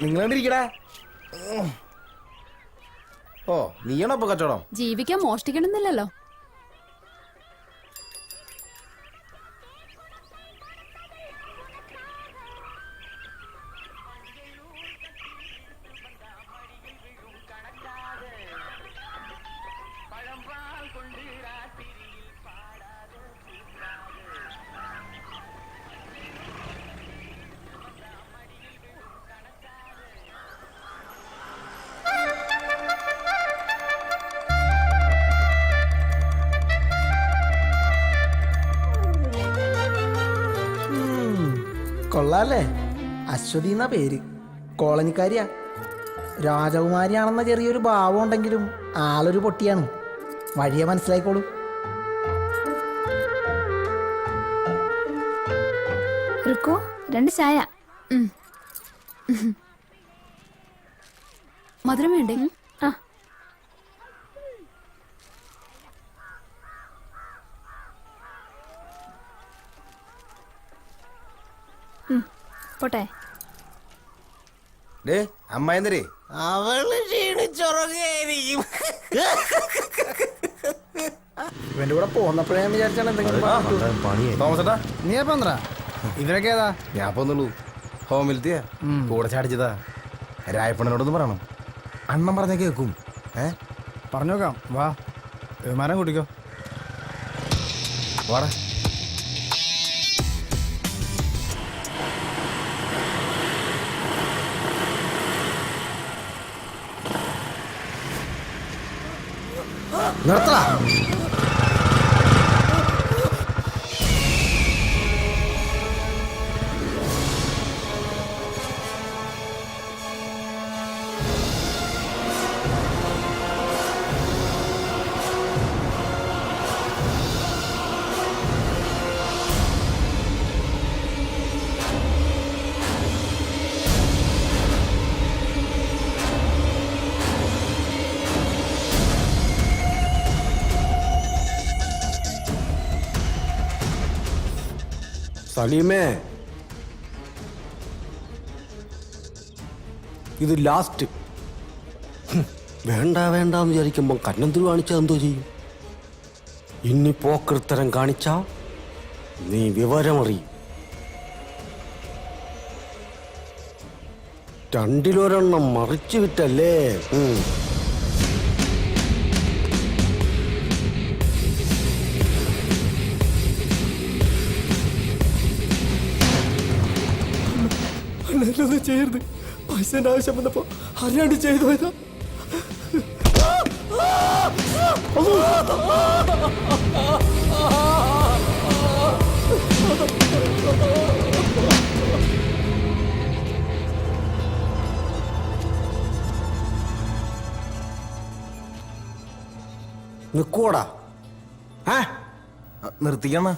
നിങ്ങളണ്ടിരിക്കടാ. ഓ നീയാണോ ഇപ്പൊ കച്ചവടം? ജീവിക്കാൻ മോഷ്ടിക്കണമെന്നില്ലല്ലോ. കൊള്ളാല്ലേ? അശ്വതി എന്നാ പേര്, കോളനിക്കാരിയാ. രാജകുമാരിയാണെന്ന ചെറിയൊരു ഭാവം ഉണ്ടെങ്കിലും ആളൊരു പൊട്ടിയാണ്. വഴിയെ മനസ്സിലായിക്കോളൂ. റുക്കോ 2 ചായ. മധുരം വേണ്ടേ? പോട്ടെ. അമ്മായിന്നരേ അവള് ക്ഷീണിച്ചുറങ്ങായിരിക്കും. ഇവന്റെ കൂടെ പോന്നപ്പോഴേ ഞാൻ വിചാരിച്ചാണ് എന്തെങ്കിലും. തോമസേട്ടാ നീ എപ്പം ഇവരൊക്കെ ഏതാ? ഞാൻ പോന്നുള്ളൂ. ഹോമിലത്തെയാ കൂടെ ചാടിച്ചതാ. രായപ്പണ്ണനോടൊന്ന് പറയണം, അണ്ണൻ പറഞ്ഞ കേൾക്കും. പറഞ്ഞോക്കാം. വാ, വിമാനം കൂട്ടിക്കോ. വാടാ. നിർത്തടാ. സലീമേ, ഇത് ലാസ്റ്റ്. വേണ്ട വേണ്ടാന്ന് വിചാരിക്കുമ്പോൾ കന്നന്തിരി കാണിച്ചാൽ എന്തോ ചെയ്യും? ഇനി പോക്കൃത്തരം കാണിച്ചാ നീ വിവരമറിയും. 2 മറിച്ചു വിട്ടല്ലേ? ഒന്നും ചെയ്യരുത്. പൈസന്റെ ആവശ്യം വന്നപ്പോ അറിയാണ്ട് ചെയ്തു പോയതാ. നിക്കോടാ. നിർത്തിക്കണ.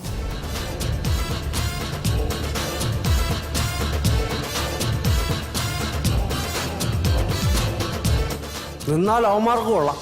നിന്നാൽ അവന്മാർക്ക് കൊള്ളാം.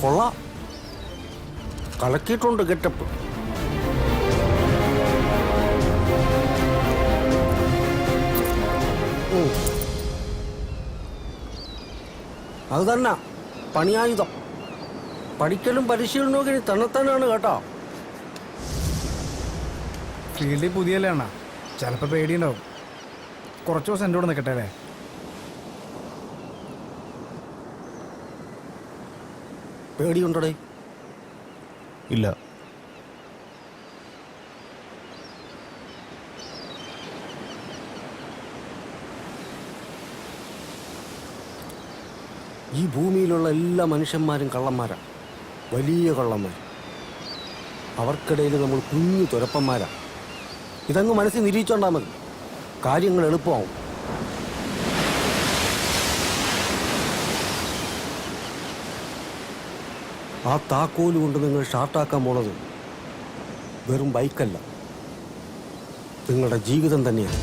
കൊള്ളാം, കലക്കിയിട്ടുണ്ട് ഗെറ്റപ്പ്. അത് തന്നെ പണിയായുധം. പഠിക്കലും പരിശീലനവും ഇനി തന്നെത്താനാണ് കേട്ടോ. ഫീൽഡിൽ പുതിയല്ലേ അണ്ണാ, ചിലപ്പോൾ പേടിയുണ്ടാവും. കുറച്ച് ദിവസം എൻ്റെ കൂടെ നിൽക്കട്ടെ അല്ലേ? പേടിയുണ്ടടേ? ഇല്ല. ഈ ഭൂമിയിലുള്ള എല്ലാ മനുഷ്യന്മാരും കള്ളന്മാരാണ്, വലിയ കള്ളന്മാർ. അവർക്കിടയിൽ നമ്മൾ കുഞ്ഞു തുരപ്പന്മാരാണ്. ഇതങ്ങ് മനസ്സിൽ നിരീക്ഷണ്ടാൽ മതി, കാര്യങ്ങൾ എളുപ്പമാവും. ആ താക്കോല് കൊണ്ട് നിങ്ങൾ ഷാർട്ടാക്കാൻ പോണത് വെറും ബൈക്കല്ല, നിങ്ങളുടെ ജീവിതം തന്നെയാണ്.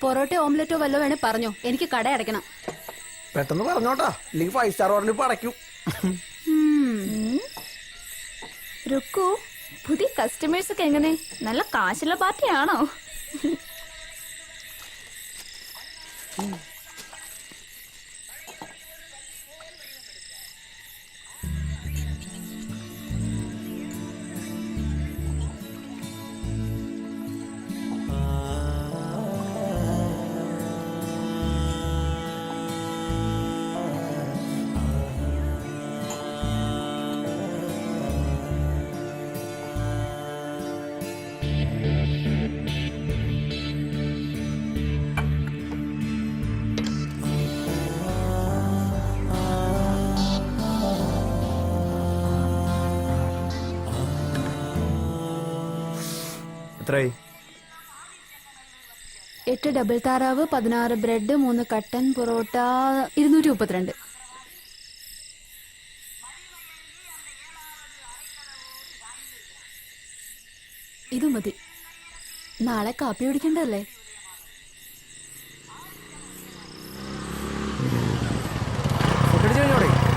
പൊറോട്ട ഓംലെറ്റോ വല്ലോ വേണേ പറഞ്ഞോ, എനിക്ക് കട അടയ്ക്കണം. പെട്ടെന്ന് പറഞ്ഞോട്ടാ, ഇല്ലെങ്കിൽ 5 സ്റ്റാർ ഓർഡറിന് ഇപ്പൊ അടയ്ക്കും. രുക്കു, പുതിയ കസ്റ്റമേഴ്സ് ഒക്കെ എങ്ങനെ? നല്ല കാശുള്ള പാർട്ടിയാണോ? എത്രയായി? 8 ഡബിൾ താറാവ്, 16 ബ്രെഡ്, 3 കട്ടൻ പൊറോട്ട, 232. ഇത് മതി. നാളെ കാപ്പി കുടിക്കണ്ടല്ലേ?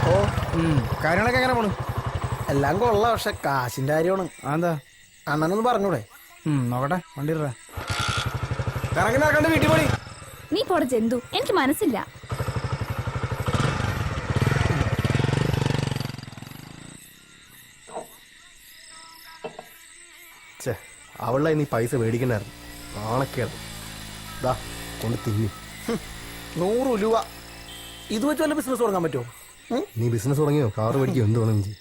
ഓ, കാര്യങ്ങളൊക്കെ എങ്ങനെ പോണു? എല്ലാം കൊള്ളാം, പക്ഷെ കാശിന്റെ കാര്യമാണ്. എന്താ അണ്ണനൊന്ന് പറഞ്ഞൂടെ? നോക്കട്ടെ, വണ്ടി കറങ്ങി നടക്കണ്ട, വീട്ടിൽ പോയി. നീ പോടെ ജന്തു, എനിക്ക് മനസ്സില്ല. അവളെ നീ പൈസ മേടിക്കണ്ടായിരുന്നു, ആണൊക്കെയാണ്. ദാ കൊണ്ട് തിന്നി. 100 രൂപ ഇത് വെച്ച് വല്ല ബിസിനസ് തുടങ്ങാൻ പറ്റുമോ? നീ ബിസിനസ് തുടങ്ങിയോ? കാറ് മേടിക്കോ? എന്ത് വേണം ചെയ്യും?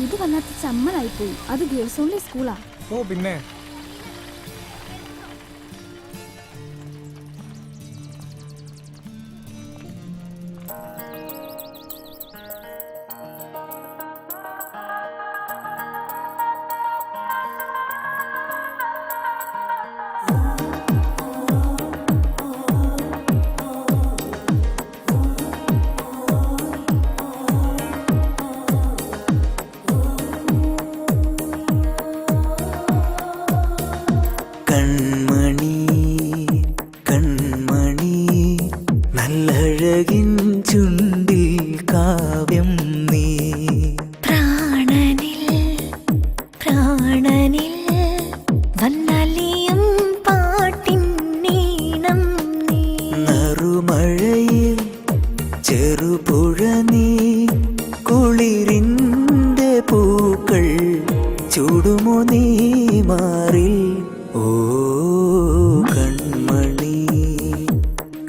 ഇത് വല്ലാത്ത ചമ്മലായി പോയി. അത് ഗേൾസ് ഓൺലി സ്കൂളാ. ഓ പിന്നെ കൺമണി കൺമണി നല്ലഴകിൻ ചുണ്ടിൽ കാവ്യം നീ പ്രാണനിൽ പ്രാണനിൽ വന്നലിയും പാട്ടിൻ നീണം നീ നറുമഴയിൽ ചെറുപുഴ നീ കുളിരിൻ്റെ പൂക്കൾ ചൂടുമോ നീ മാറിൽ ഓ കൺമണി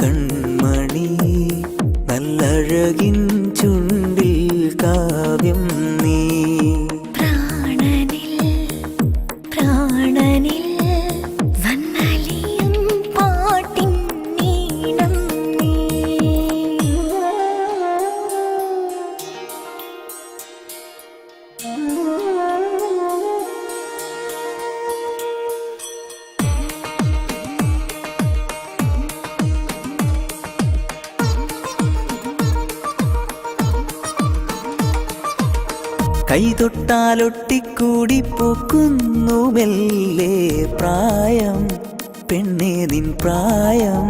കൺമണി നല്ലഴകിൻ ചുണ്ടിൽ കാവ്യം നീ പ്രാണനിൽ പ്രാണനിൽ വന്നലിയും പാട്ടിൻ നീണം നീ കൈതൊട്ടാലൊട്ടിക്കൂടി പൂക്കുന്നു മെല്ലെ പ്രായം പെണ്ണേ നിൻ പ്രായം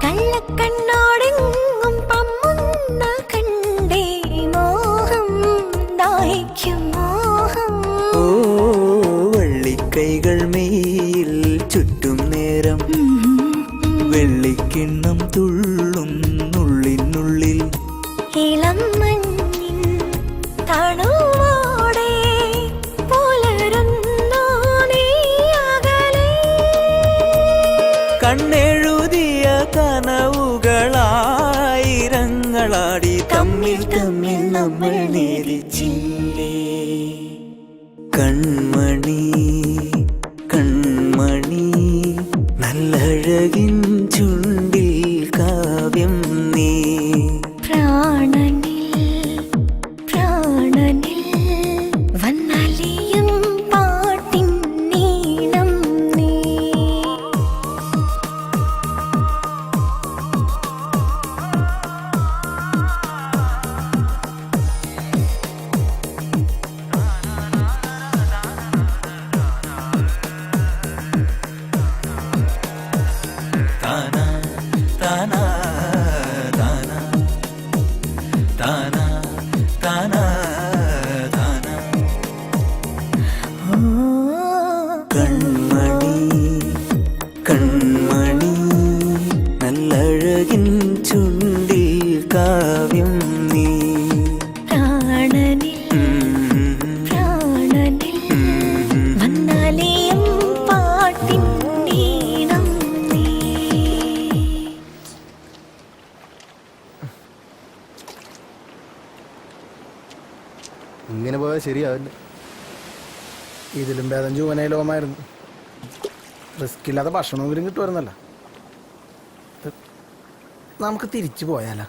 കള്ളക്കണ്ണോടെങ്ങും പമ്മുന്ന കണ്ടേ മോഹം ദാഹിക്കും മോഹം ഓ വള്ളിക്കൈകൾ മെയിൽ ചുറ്റും നേരം വെള്ളിക്കിണ്ണം തുള്ളും നുള്ളിനുള്ളിൽ ഇളം മഞ്ഞിൻ തണുവോടെ പുലരുന്നു നീ അകലെ കണ്ണെഴുതിയ കനവുകളായിരങ്ങളാടി തമ്മിൽ തമ്മിൽ നമ്മൾ നേരിച്ചില്ലേ കൺമണി കൺമണി നല്ലഴകിൻ ചുണ്ടിൽ കാവ്യം നീ പ്രാണനിൽ പ്രാണനിൽ വന്നലിയും പാട്ടിൻ നീണം നീ താനാ താനാ താനാ താനാ താനാ താനാ കൺമണി കൺമണി നല്ലഴകിൻ ചുണ്ടിൽ കാവ്യം നീ പ്രാണനിൽ പ്രാണനിൽ വന്നലിയും പാട്ടിൻ നീണം നീ ഇങ്ങനെ പോയാൽ ശരിയാവില്ല. ഇതിലും ഭേദം ജൂവനയിലോമായിരുന്നു. റിസ്ക് ഇല്ലാതെ ഭക്ഷണമെങ്കിലും കിട്ടുമായിരുന്നല്ല. നമുക്ക് തിരിച്ചു പോയാലോ?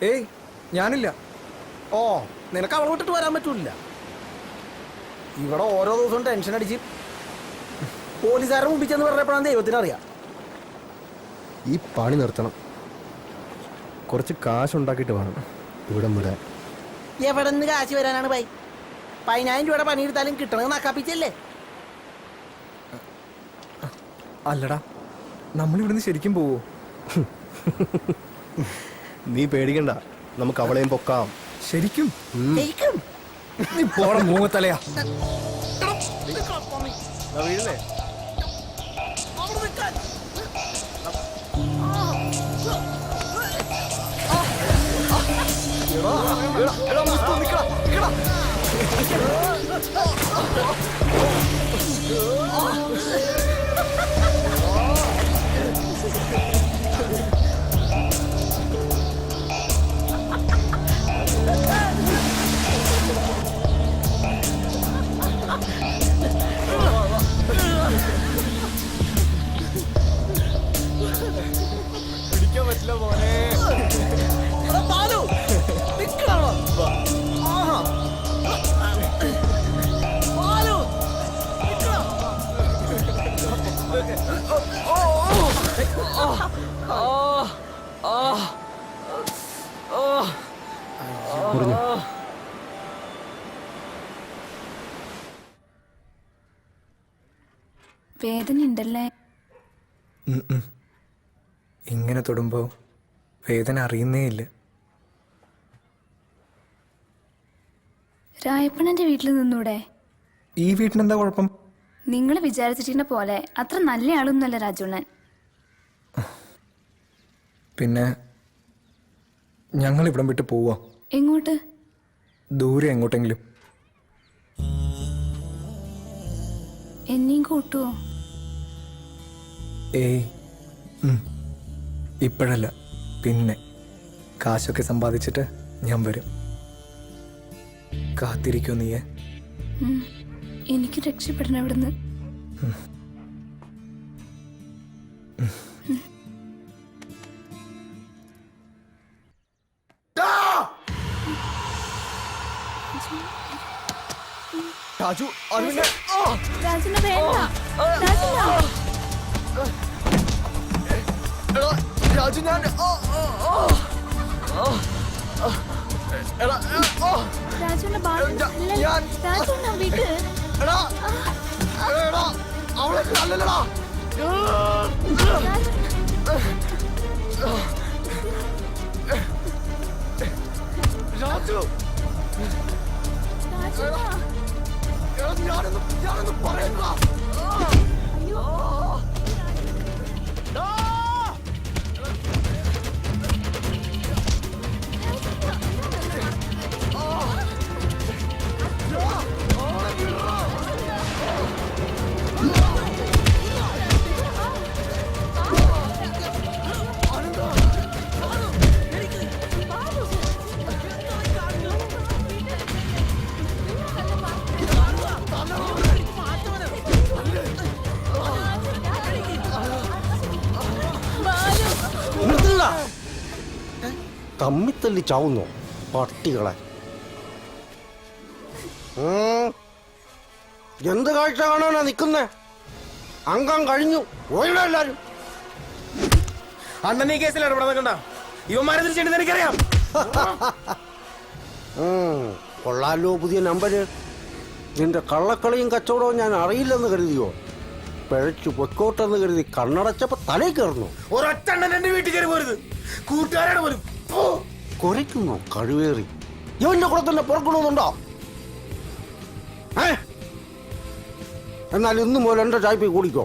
ഏയ് ഞാനില്ല. ഓ നിനക്ക് അവളെ വിട്ടിട്ട് വരാൻ പറ്റൂല. ഇവിടെ ഓരോ ദിവസവും ടെൻഷൻ അടിച്ച് പോലീസുകാരെ മുമ്പിച്ചെന്ന് പറഞ്ഞപ്പോഴാണ് ദൈവത്തിനറിയാം. ഈ പണി നിർത്തണം. കുറച്ച് കാശുണ്ടാക്കിയിട്ട് വേണം ഇവിടെ വിടാൻ. എവിടെ നിന്ന് കാശ് വരാനാണ് ബൈ? 10,000 രൂപയുടെ പണിയെടുത്താലും കിട്ടണത് നക്കാപ്പിച്ചല്ലേ? അല്ലടാ, നമ്മളിവിടുന്ന് ശരിക്കും പോവോ? നീ പേടിക്കണ്ട, നമുക്ക് അവളെയും പൊക്കാം. ശരിക്കും നീ പോണ മൂങ്ങത്തലയാ. വീഴല്ലേ? മുറിഞ്ഞു. വേദന ഉണ്ടല്ലേ? ഇങ്ങനെ തൊടുമ്പോ വേദന അറിയുന്നേ ഇല്ല. രായപ്പണന്റെ വീട്ടിൽ നിന്നൂടെ? ഈ വീട്ടിനെന്താ കുഴപ്പം? നിങ്ങൾ വിചാരിച്ചിട്ടിന്റെ പോലെ അത്ര നല്ല ആളൊന്നുമല്ല രാജുണ്ണൻ. പിന്നെ ഞങ്ങൾ ഇവിടം വിട്ട് പോവാ. എങ്ങോട്ട്? ദൂരെ എങ്ങോട്ടെങ്കിലും. എന്നെയും കൂട്ടുവോ? ഏയ് ഇപ്പോഴല്ല, പിന്നെ കാശൊക്കെ സമ്പാദിച്ചിട്ട് ഞാൻ വരും. കാത്തിരിക്കോ നീയെ? എനിക്ക് രക്ഷപ്പെടണം ഇവിടുന്ന്. രാജു, രാജുണ്ണ വേണ്ട. രാജുണ്ണ. രാജു, ഞാൻ രാജുണ്ണ രാജുണ്ണ വിട്. രാജു, ഞാനൊന്നും പറയണ്ട. തമ്മിത്തല്ലി ചാവുന്നോ പട്ടികളെ? എന്ത് കാഴ്ച കാണാനാ നിൽക്കുന്നേ? അംഗം കഴിഞ്ഞു പോയിട എല്ലാരും. അണ്ണൻ ഈ കേസിൽ ഇടപെടാൻ ഇവന്മാരെ തിരിച്ചെടുത്ത് എനിക്കറിയാം. കൊള്ളാലോ പുതിയ നമ്പര്. നിന്റെ കള്ളക്കളിയും കച്ചവടവും ഞാൻ അറിയില്ലെന്ന് കരുതിയോ? പിഴച്ചു പൊക്കോട്ടെന്ന് കരുതി കണ്ണടച്ചപ്പോ തലയിൽ കയറുന്നു. ഒരൊറ്റ എന്റെ വീട്ടിൽ കയറി പോരുത്. കൂട്ടുകാരാണ് പോലും. കുരയ്ക്കുന്നു കഴിവേറി. ഇവന്റെ കൂടെ തന്നെ പുറക്കണമെന്നുണ്ടോ? എന്നാൽ ഇന്നു മുതൽ എന്റെ ചായ്പ കുടിക്കോ.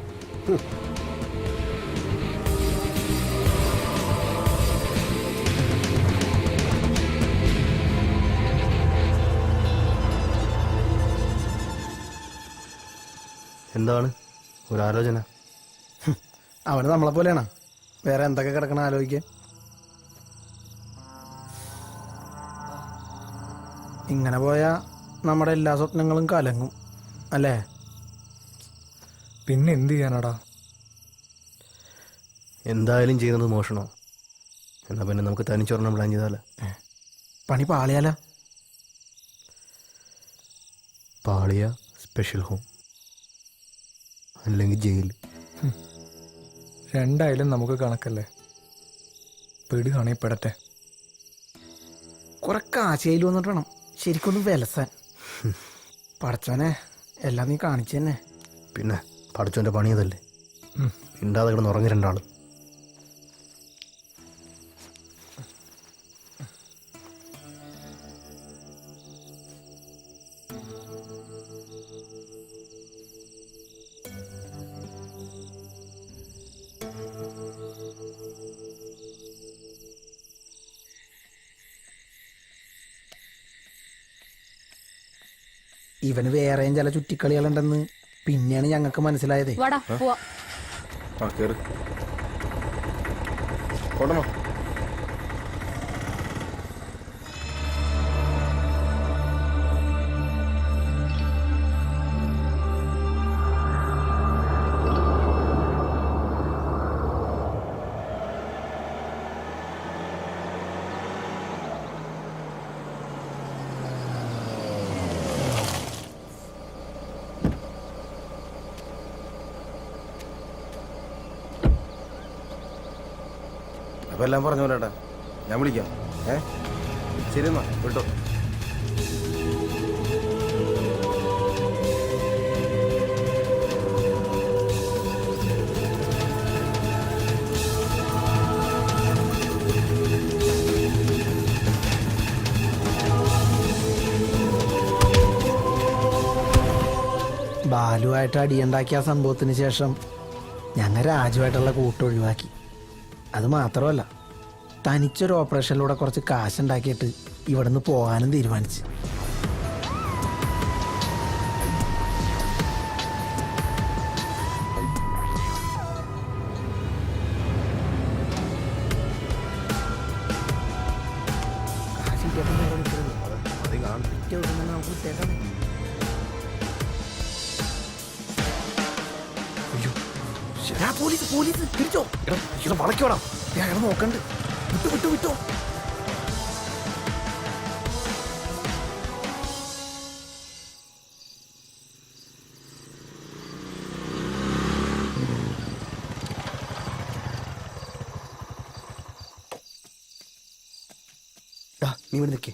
എന്താണ് ഒരാലോചന? അവന് നമ്മളെ പോലെയാണ്. വേറെ എന്തൊക്കെ കിടക്കണം ആലോചിക്കാൻ. ഇങ്ങനെ പോയാ നമ്മുടെ എല്ലാ സ്വപ്നങ്ങളും കലങ്ങും അല്ലേ? പിന്നെ എന്ത് ചെയ്യാനാടാ? എന്തായാലും ചെയ്യുന്നത് മോഷണോ? എന്നാ പിന്നെ നമുക്ക് തനിച്ചൊരെണ്ണം പ്ലാൻ ചെയ്താലേ? പണി പാളിയാല. പാളിയ സ്പെഷ്യൽ ഹോം, അല്ലെങ്കിൽ ജയിൽ. രണ്ടായാലും നമുക്ക് കണക്കല്ലേ. പെടുകയാണെ പെടട്ടെ. കുറെ കാശയിൽ വന്നിട്ട് വേണം ശരിക്കൊന്ന് വിലസാൻ. പടച്ചോനെ എല്ലാം നീ കാണിച്ചു തന്നെ. പിന്നെ പഠിച്ചോന്റെ പണിയതല്ലേ. ഉണ്ടാതെ കിടന്ന് ഉറങ്ങി രണ്ടാളും. ഇവന് വേറെയും ചില ചുറ്റിക്കളികളുണ്ടെന്ന് പിന്നെയാണ് ഞങ്ങൾക്ക് മനസ്സിലായത്. അപ്പൊ എല്ലാം പറഞ്ഞ പോലെട്ടാ, ഞാൻ വിളിക്കാം. ശരി എന്നാ വിട്ടോ. ബാലുവായിട്ട് അടിയുണ്ടാക്കിയ സംഭവത്തിന് ശേഷം ഞങ്ങൾ രാജുവായിട്ടുള്ള കൂട്ടൊഴിവാക്കി. അത് മാത്രമല്ല, തനിച്ചൊരു ഓപ്പറേഷനിലൂടെ കുറച്ച് കാശുണ്ടാക്കിയിട്ട് ഇവിടുന്ന് പോകാനും തീരുമാനിച്ചു. പോലീസ് പോലീസ് തിരിച്ചോ, വളയ്ക്കോടാം, അയാൾ നോക്കണ്ട്. വിട്ടു വിട്ടു വിട്ടോ. നീ ഇവിടെ നിൽക്കേ,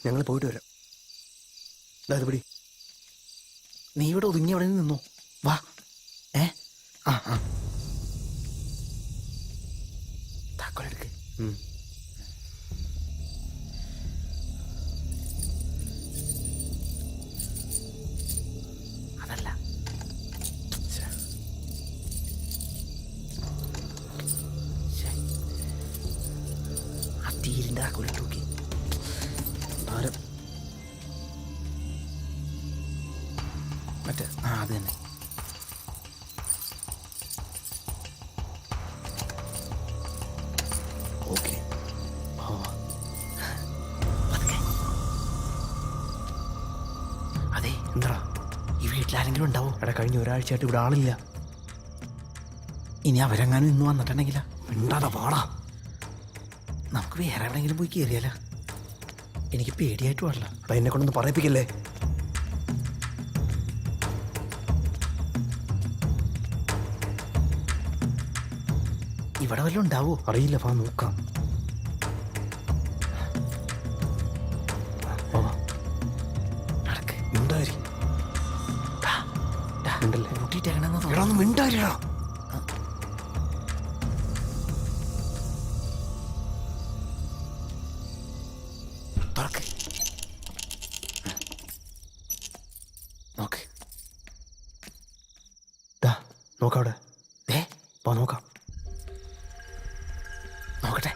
ഞങ്ങൾ പോയിട്ട് വരാം. അത് പിടി. നീ ഇവിടെ ഒതുങ്ങി അവിടെ നിന്നോ. വാ. ആ ആ താക്കോലെടുക്ക്. അതല്ല, ആ തീരിന്റെ താക്കോലിട്ട് നോക്കി. മറ്റേ അത് തന്നെ. ഓക്കെ, അതെ. എന്താ ഈ വീട്ടിലാരെങ്കിലും ഉണ്ടാവോ? എടാ, കഴിഞ്ഞ ഒരാഴ്ചയായിട്ട് ഇവിടെ ആളില്ല. ഇനി അവരെങ്ങാനും ഇന്ന് വന്നിട്ടുണ്ടെങ്കിലാ? മിണ്ടാതെ പാടാ. നമുക്ക് വേറെ എവിടെയെങ്കിലും പോയി കയറിയാല. എനിക്ക് പേടിയായിട്ട് പാടില്ല. എടാ, എന്നെ കൊണ്ടൊന്ന് പറയിപ്പിക്കല്ലേ. ഇവിടെ വല്ലതും ഉണ്ടാവോ? അറിയില്ല, വാ നോക്കാം. മിണ്ടാരി കൂട്ടിയിട്ടേക്കണെന്ന് മിണ്ടാരിടാ. തുറക്ക്. നോക്ക്. നോക്കവിടെ. പോ നോക്കാം. നോക്കട്ടെ.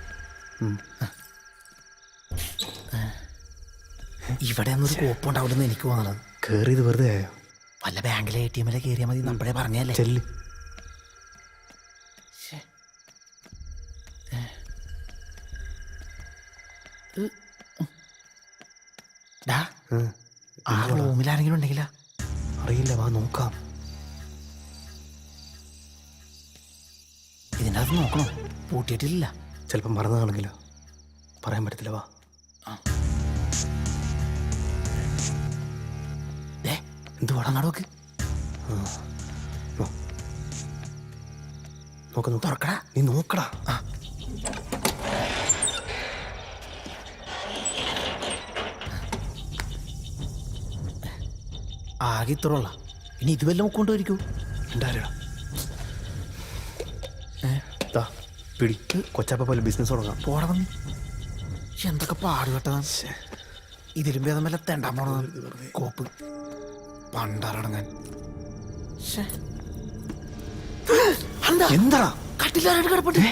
ഇവിടെ ഒന്നൊരു കോപ്പുണ്ടാവില്ലെന്ന് എനിക്ക് തോന്നണത്. കേറിയത് വെറുതെ ആയോ? വല്ല ബാങ്കിലെ ATM കയറിയാൽ മതി. നമ്മളെ പറഞ്ഞല്ലേ. ചെല്ല്. ആ റൂമിൽ ആരെങ്കിലും ഉണ്ടെങ്കിലാ? അറിയില്ല, വാ നോക്കാം. ഇതിൻ്റെ അകത്ത് നോക്കണോ? പൂട്ടിയിട്ടില്ല. ചിലപ്പം മറന്നതാണെങ്കിലോ, പറയാൻ പറ്റത്തില്ല. വാ. എന്തുവാടാ നടക്ക്? നോക്ക, തുറക്കടാ. നീ നോക്കടാ. ആകെ ഇത്രയുള്ള. ഇനി ഇത് വല്ലതും കൊണ്ടുവരിക്കൂ. ഉണ്ടായിരടാ. പിടി. കൊച്ചാപ്പ പോലെ ബിസിനസ് തുടങ്ങാം. പോടാ വന്നി. എന്തൊക്കെ പാടുപെട്ടതാ. ഇതിലും ഭേദം വല്ല തെണ്ടാൻ പോണത്. കോപ്പ് പണ്ടാറടങ്ങാൻ. എന്താ കട്ടിലാരായിട്ട് കിടപ്പട്ടെ.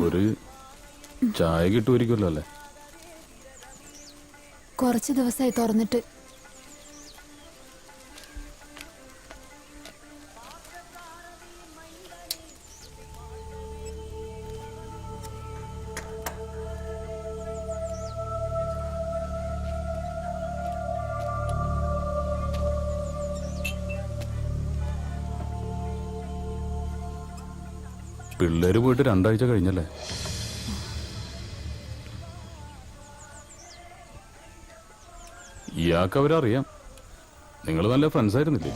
ഒരു ചായ കിട്ടുമായിരിക്കുമല്ലോ അല്ലേ? കുറച്ച് ദിവസമായി തുറന്നിട്ട്. പിള്ളേര് പോയിട്ട് 2 ആഴ്ച കഴിഞ്ഞല്ലേ? ഇയാൾക്ക് അവരറിയാം. നിങ്ങൾ നല്ല ഫ്രണ്ട്സ് ആയിരുന്നില്ലേ?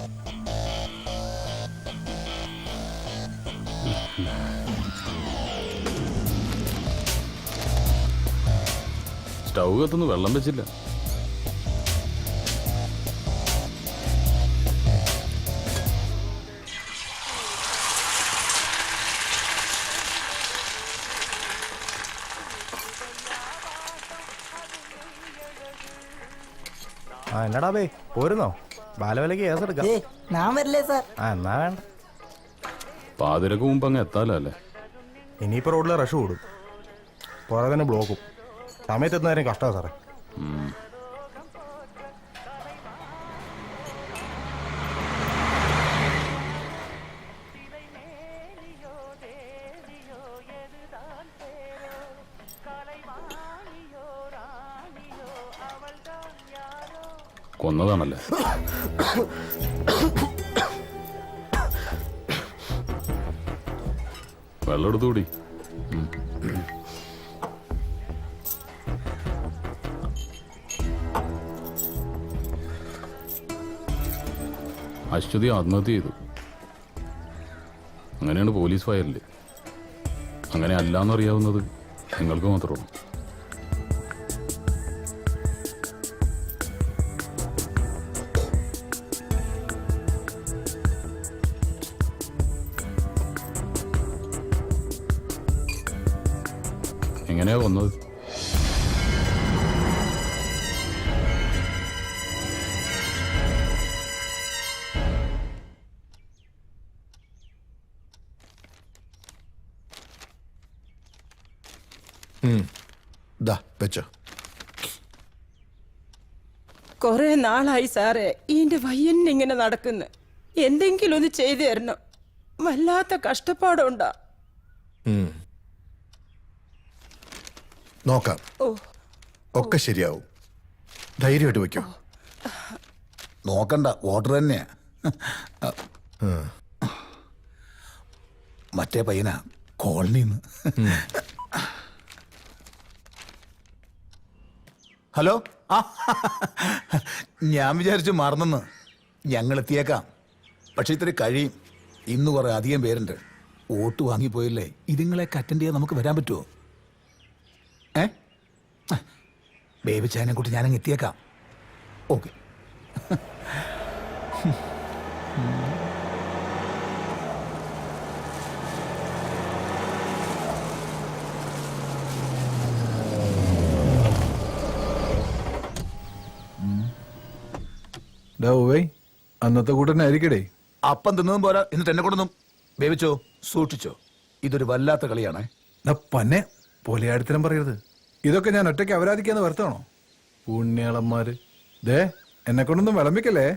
സ്റ്റൗ കത്തുന്നു, വെള്ളം വെച്ചില്ല. ആ എന്നടാ ബേ പോരുന്നോ? ബാലവിലക്ക് കേസ് എടുക്കാം. ഞാൻ വരില്ലേ സാർ? ആ എന്നാ വേണ്ട. പാതിരക്ക് മുമ്പ് അങ്ങ് എത്താലോ അല്ലേ? ഇനിയിപ്പോൾ റോഡിൽ റഷ് കൂടും, പുറകെ തന്നെ ബ്ലോക്കും. സമയത്തെത്തുന്നവരും കഷ്ടമാണ് സാറേ. കൊന്നതാണല്ലേ? വെള്ളം എടുത്തുകൂടി. അശ്വതി ആത്മഹത്യ ചെയ്തു. അങ്ങനെയാണ് പോലീസ് ഫയലിൽ. അങ്ങനെ അല്ലാന്നറിയാവുന്നത് നിങ്ങൾക്ക് മാത്രമാണ്. എങ്ങനെയാ കൊന്നത്? കൊറേ നാളായി സാറേ ഈന്റെ വയ്യന്നിങ്ങനെ നടക്കുന്നു. എന്തെങ്കിലും ഒന്ന് ചെയ്തു തരണം. വല്ലാത്ത കഷ്ടപ്പാടുണ്ടാ. നോക്കാം, ഒക്കെ ശരിയാവും. ധൈര്യമായിട്ട് വയ്ക്കോ. നോക്കണ്ട, വോട്ടർ തന്നെയാ. മറ്റേ പയ്യനാ കോളനിന്ന്. ഹലോ, ഞാൻ വിചാരിച്ചു മറന്നെന്ന്. ഞങ്ങൾ എത്തിയേക്കാം, പക്ഷെ ഇത്തിരി കഴിയും. ഇന്ന് കുറെ അധികം പേരുണ്ട്. വോട്ട് വാങ്ങിപ്പോയില്ലേ, ഇതുങ്ങളെയൊക്കെ അറ്റൻഡ് ചെയ്യാൻ നമുക്ക് വരാൻ പറ്റുമോ? ബേബി ചായനെ കൂട്ടി ഞാനങ്ങ് എത്തിയേക്കാം. ഓക്കെ. അന്നത്തെ കൂട്ടന്നെ ആയിരിക്കടേ. അപ്പം തിന്നതും പോരാ, എന്നിട്ട് എന്നെ കൊണ്ടൊന്നും. ബേബിച്ചോ, സൂക്ഷിച്ചോ, ഇതൊരു വല്ലാത്ത കളിയാണേ. പന്നെ പൊലയാടിത്തരം പറയരുത്. ഇതൊക്കെ ഞാൻ ഒറ്റയ്ക്ക് അപരാധിക്കാന്ന് വരുത്താണോ? പുണ്യാളന്മാര്. ദേ എന്നെ കൊണ്ടൊന്നും വിളമ്പിക്കല്ലേ.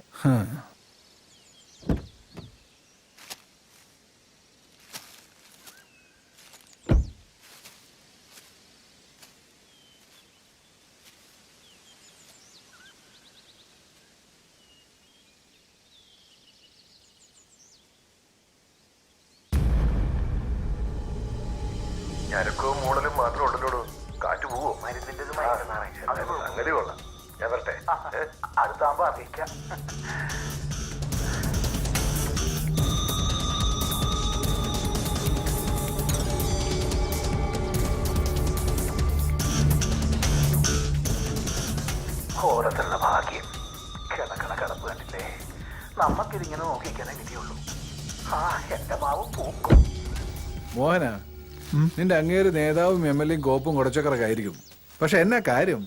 ഞരക്കവും മൂടലും മാത്രം ഉണ്ടല്ലോ. കാറ്റ് പോവോ? അങ്ങനെ കൊള്ളാം. ഞാൻ വരട്ടെ. അടുത്താകുമ്പോ അറിയിക്കാം. ഓരത്തുള്ള ഭാഗ്യം. കിടക്കണ കിടപ്പ് കണ്ടില്ലേ? നമ്മക്കിതിങ്ങനെ നോക്കിക്കാനേ വിധിയുള്ളൂ. എന്റെ മാവ് പൂക്കും. മോഹന, നിന്റെ അങ്ങേര് നേതാവും MLA യും കോപ്പും കുടച്ചക്കറൊക്കെ ആയിരിക്കും. പക്ഷെ എന്നാ കാര്യം?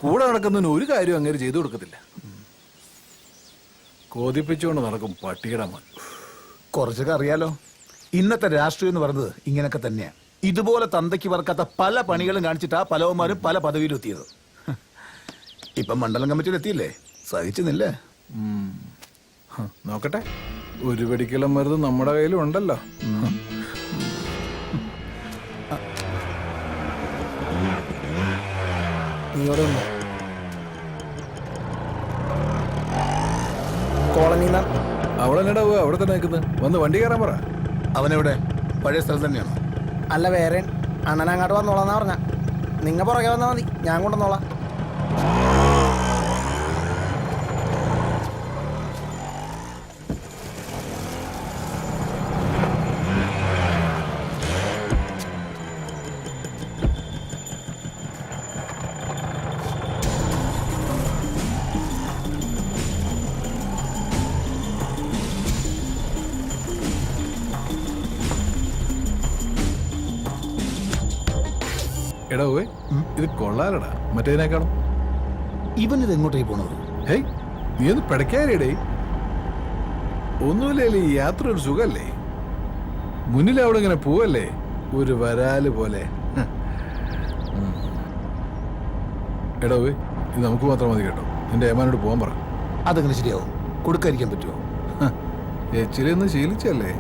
കൂടെ നടക്കുന്നതിന് ഒരു കാര്യം അങ്ങേര് ചെയ്തു കൊടുക്കത്തില്ല. കോതിപ്പിച്ചുകൊണ്ട് നടക്കും പട്ടിയുടെ മോൻ. കുറച്ചൊക്കെ അറിയാലോ. ഇന്നത്തെ രാഷ്ട്രീയം എന്ന് പറയുന്നത് ഇങ്ങനൊക്കെ തന്നെയാ. ഇതുപോലെ തന്തയ്ക്ക് പറക്കാത്ത പല പണികളും കാണിച്ചിട്ടാ പലവന്മാരും പല പദവിയിലും എത്തിയത്. ഇപ്പം മണ്ഡലം കമ്മിറ്റിയിൽ എത്തിയില്ലേ? സഹിച്ചുന്നില്ലേ? നോക്കട്ടെ, ഒരു വെടിക്കലും മരുന്ന് നമ്മുടെ കയ്യിലും ഉണ്ടല്ലോ. അവിടെ തന്നെ പോവുക, അവിടെ തന്നെ നിൽക്കുന്നത്. വന്ന് വണ്ടി കയറാൻ പറ. അവനെവിടെ? പഴയ സ്ഥലം തന്നെയാണോ? അല്ല, വേറെ അണ്ണൻ അങ്ങോട്ട് വന്നോളാന്നാ പറഞ്ഞ. നിങ്ങ പുറകെ വന്നാൽ മതി, ഞാൻ കൊണ്ടുവന്നോളാം. എടാ പോയി, ഇത് കൊള്ളാലടാ മറ്റേതിനേക്കാളും. ഇവൻ ഇത് എങ്ങോട്ടേക്ക് പോണത്? ഹേയ്, നീ ഒന്ന് പിടയ്ക്കാനേടേ. ഒന്നുമില്ലേ, ഈ യാത്ര ഒരു സുഖല്ലേ? മുന്നിൽ അവിടെ ഇങ്ങനെ പോവല്ലേ, ഒരു വരാല് പോലെ. എടാ പോയി, ഇത് നമുക്ക് മാത്രം മതി കേട്ടോ. നിന്റെ ഏമാനോട് പോകാൻ പറ. അതെങ്ങനെ ശരിയാവും? കൊടുക്കാതിരിക്കാൻ പറ്റുമോ? എച്ചിരി ഒന്ന് ശീലിച്ചല്ലേ.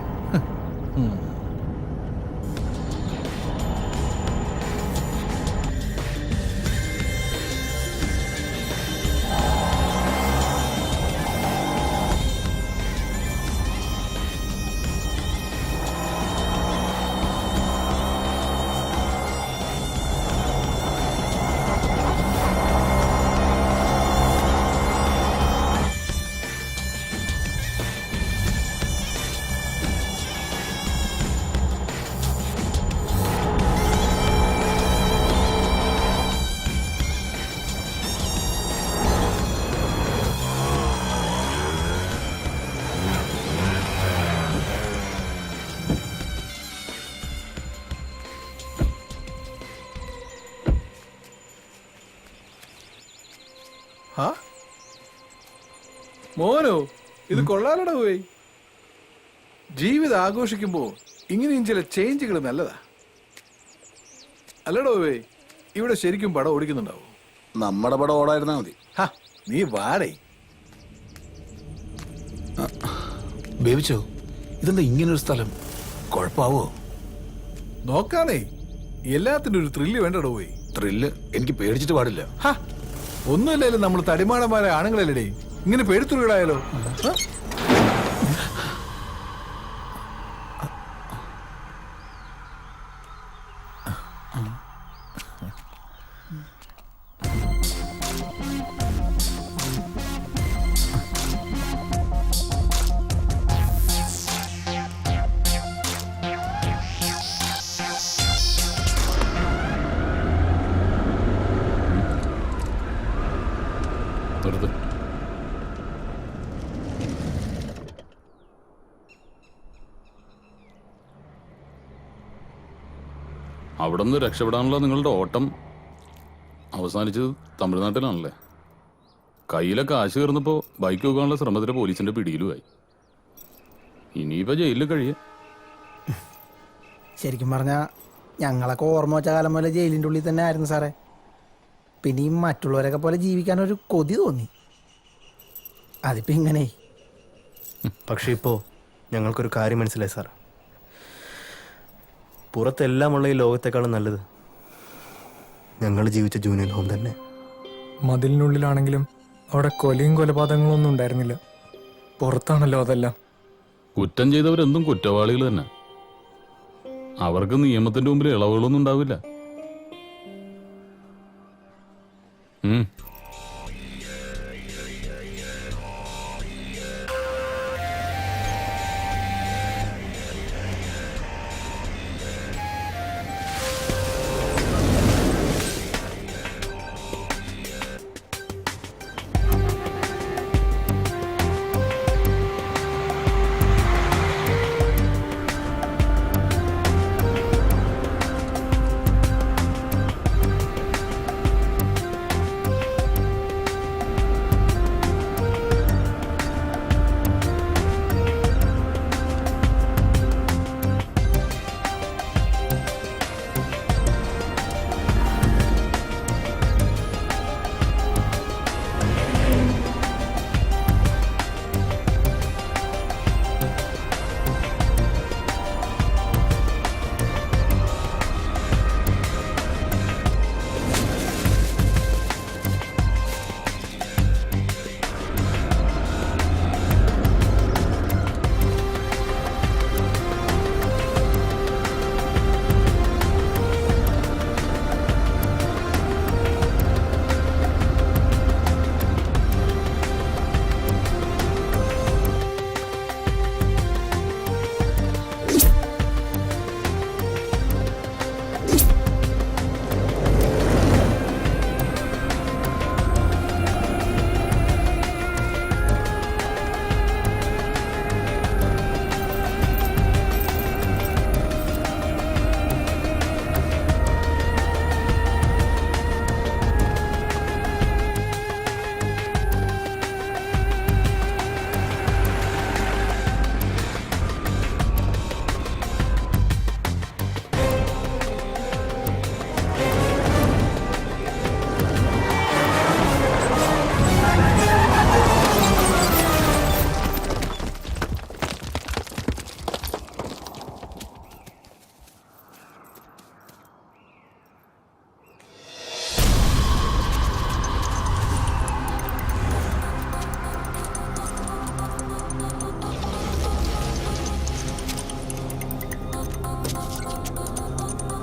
മോനോ, ഇത് കൊള്ളാലടാ പോയി. ജീവിതം ആഘോഷിക്കുമ്പോ ഇങ്ങനെയും ചില ചേഞ്ചുകൾ നല്ലതാ അല്ലടോ പോയി. ഇവിടെ ശരിക്കും പടം ഓടിക്കുന്നുണ്ടാവോ? നമ്മുടെ പടം ഓടായിരുന്നാ മതി. നീ വാടേ. ബേബിച്ചോ, ഇതെന്താ ഇങ്ങനൊരു സ്ഥലം? കുഴപ്പാവോ? നോക്കാനേ, എല്ലാത്തിനും ഒരു ത്രില്ല് വേണ്ടടോ പോയി. ത്രില്ല്? എനിക്ക് പേടിച്ചിട്ട് പാടില്ല. ഒന്നുമില്ലാലും നമ്മൾ തടിമാടന്മാരെ ആണുങ്ങളല്ലേ, ഇങ്ങനെ പേടിത്തുള്ളിടായാലോ? അവിടെ നിന്ന് രക്ഷപ്പെടാനുള്ള നിങ്ങളുടെ ഓട്ടം അവസാനിച്ചത് തമിഴ്നാട്ടിലാണല്ലേ? കയ്യിലെ കാശ് കയറുന്നപ്പോൾ ബൈക്ക് വെക്കാനുള്ള ശ്രമത്തിലെ പോലീസിന്റെ പിടിയിലുമായി. ഇനിയിപ്പോൾ ജയിലിൽ കഴിയാം. ശരിക്കും പറഞ്ഞാൽ ഞങ്ങളൊക്കെ ഓർമ്മ വെച്ച കാലം പോലെ ജയിലിൻ്റെ ഉള്ളിൽ തന്നെ ആയിരുന്നു സാറേ. പിന്നെ ഈ മറ്റുള്ളവരൊക്കെ പോലെ ജീവിക്കാനൊരു കൊതി തോന്നി. അതിപ്പോൾ ഇങ്ങനെ. പക്ഷെ ഇപ്പോൾ ഞങ്ങൾക്കൊരു കാര്യം മനസ്സിലായി സാർ. പുറത്തെല്ലാമുള്ള ഈ ലോകത്തെക്കാളും നല്ലത് ഞങ്ങൾ ജീവിച്ച ജൂനിയർ ഹോം തന്നെ. മതിലിനുള്ളിലാണെങ്കിലും അവിടെ കൊലയും കൊലപാതകങ്ങളും ഒന്നും ഉണ്ടായിരുന്നില്ല. പുറത്താണല്ലോ അതെല്ലാം. കുറ്റം ചെയ്തവരെന്തും കുറ്റവാളികൾ തന്നെ. അവർക്ക് നിയമത്തിന്റെ മുമ്പിൽ ഇളവുകളൊന്നും ഉണ്ടാവില്ല.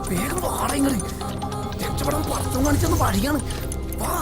വേഗം വാടകങ്ങള് രക്ഷപ്പെടാൻ പുറത്തും കാണിച്ചൊന്ന് വഴിയാണ്. വാ.